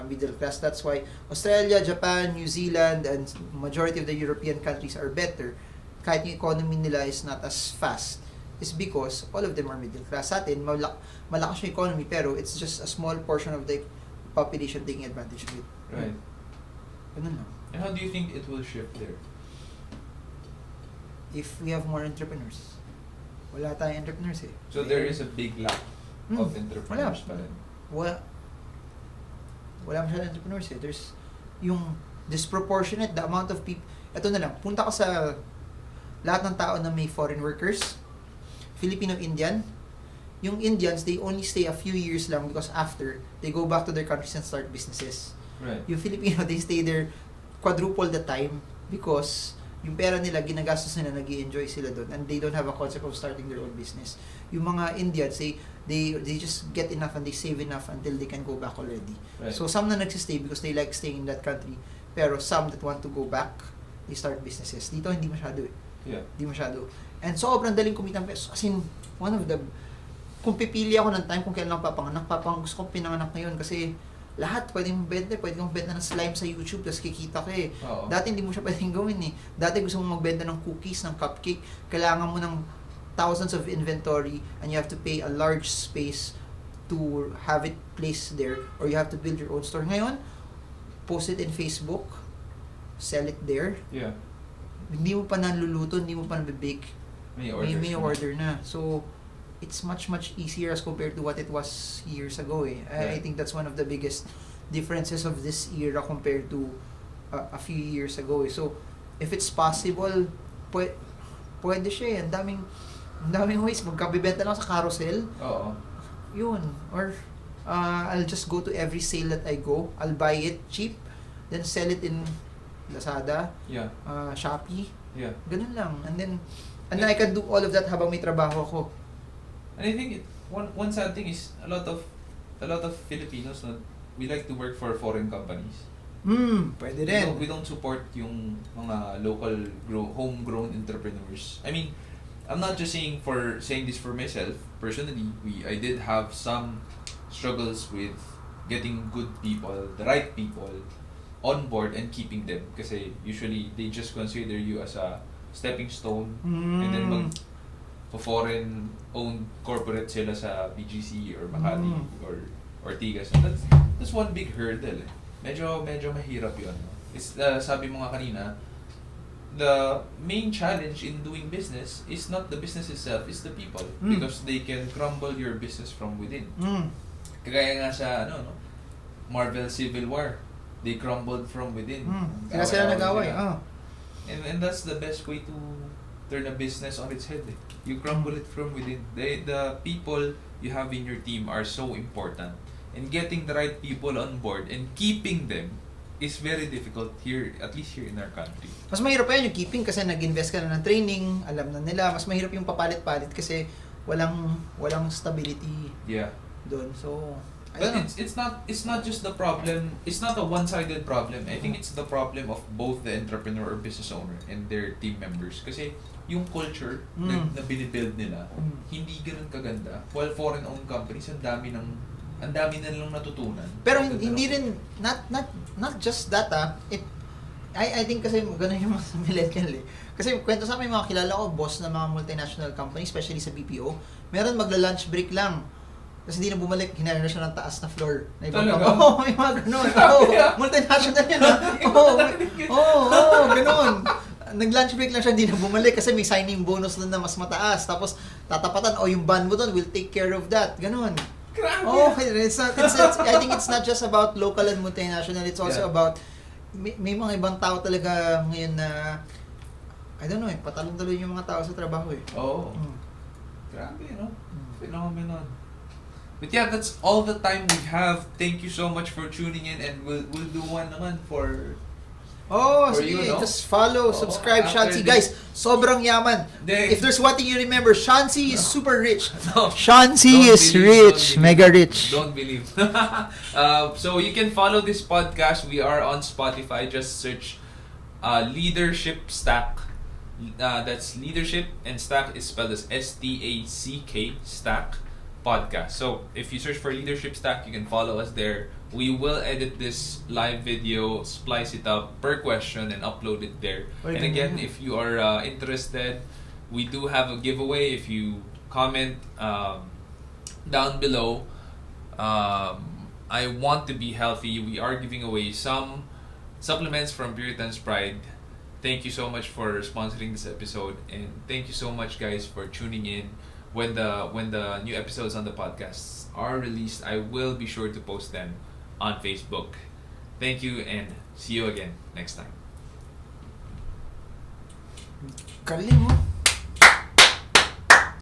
middle class. That's why Australia, Japan, New Zealand, and majority of the European countries are better. Kahit yung economy nila is not as fast, is because all of them are middle class. Sa atin, malakas yung economy, pero it's just a small portion of the population taking advantage of it. Right. Ganun lang. And how do you think it will shift there? If we have more entrepreneurs. Wala tayong entrepreneurs eh. So there is a big lack of entrepreneurs pa rin. Wala masyadong entrepreneurs eh. There's yung disproportionate, the amount of people. Ito na lang, punta ka sa lahat ng tao na may foreign workers, Filipino, Indian. Yung Indians, they only stay a few years lang because after, they go back to their countries and start businesses. Right. Yung Filipino, they stay there quadruple the time because yung pera nila, ginagastos nila, nag-i-enjoy sila doon and they don't have a concept of starting their own business. Yung mga Indians, they just get enough and they save enough until they can go back already. Right. So some na nagsistay because they like staying in that country, pero some that want to go back, they start businesses. Dito hindi masyado eh. Hindi masyado. And sobrang daling kumita ng peso. As in, kung pipili ako ng time kung kailan lang papanganak, gusto kong pinanganak ngayon kasi lahat pwede mong benta ng slime sa YouTube tapos kikita ka eh. Oo. Dati hindi mo siya pwedeng gawin eh. Dati gusto mong magbenta ng cookies, ng cupcake, kailangan mo ng thousands of inventory and you have to pay a large space to have it placed there or you have to build your own store. Ngayon, post it in Facebook, sell it there. Yeah. Hindi mo pa naluluto, hindi mo pa nabibake. May order na. So, it's much easier as compared to what it was years ago eh. I think that's one of the biggest differences of this era compared to a few years ago eh. So, if it's possible, pwede siya eh. Ang daming ways. Magkabibenta lang sa carousel. Oo. Yun. Or, I'll just go to every sale that I go. I'll buy it cheap, then sell it in Lazada, Shopee. Yeah. Ganun lang. And then I can do all of that habang may trabaho ako. And I think one sad thing is a lot of Filipinos, we like to work for foreign companies. Pwede rin. We don't support yung mga local homegrown entrepreneurs. I mean, I'm not just saying this for myself. Personally, I did have some struggles with getting good people, the right people, on board and keeping them. Kasi usually they just consider you as a stepping stone and then foreign owned corporate sila sa BGC or Makati or Ortigas. And that's one big hurdle. Medyo mahirap 'yun. It's sabi mo nga kanina, the main challenge in doing business is not the business itself, it's the people because they can crumble your business from within. Kagaya nga sa Marvel Civil War, they crumbled from within. Sila nag-away. And that's the best way to turn a business on its head. You crumble it from within. The people you have in your team are so important. And getting the right people on board and keeping them is very difficult here, at least here in our country. Mas mahirap pa yan yung keeping kasi nag-invest ka na ng training, alam na nila. Mas mahirap yung papalit-palit kasi walang stability doon. So, but it's not just the problem. It's not a one-sided problem. I think it's the problem of both the entrepreneur or business owner and their team members. Kasi yung culture na binibuild nila, hindi ganun kaganda. While foreign-owned companies, ang dami ng ang dami na lang natutunan. Pero hindi rin, not just that I think kasi ganun yung mga millennial eh. Kasi kwento sa amin mga kilala ko, boss na mga multinational company, especially sa BPO, meron magla-lunch break lang. Kasi hindi na bumalik, hinayar na siya ng taas na floor. Na ibang Talaga? Oo, may mga ganun. Oo, multinational yun Oo, ganun. Nag-lunch break lang siya, hindi na bumalik kasi may signing bonus na mas mataas. Tapos tatapatan, yung band mo doon, we'll take care of that. Ganun. Grabe. I think it's not just about local and multinational, it's also about may mga ibang tao talaga ngayon na I don't know patalon-talon yung mga tao sa trabaho eh. Oo. Grabe, no? Phenomenon. But yeah, that's all the time we have. Thank you so much for tuning in, and we'll do one naman for Sige, you, no? just follow, subscribe, Shansi. Guys, sobrang yaman. Then, If there's one thing you remember, Shansi is super rich. No. Shansi Don't is believe, rich, don't believe. mega rich. Don't believe. So you can follow this podcast. We are on Spotify. Just search Leadership Stack. That's Leadership, and Stack is spelled as STACK, Stack Podcast. So if you search for Leadership Stack, you can follow us there. We will edit this live video, splice it up per question, and upload it there. And again, if you are interested, we do have a giveaway. If you comment down below, I want to be healthy. We are giving away some supplements from Puritan's Pride. Thank you so much for sponsoring this episode, and thank you so much, guys, for tuning in. When the new episodes on the podcasts are released, I will be sure to post them on Facebook. Thank you, and see you again next time. Galing mo.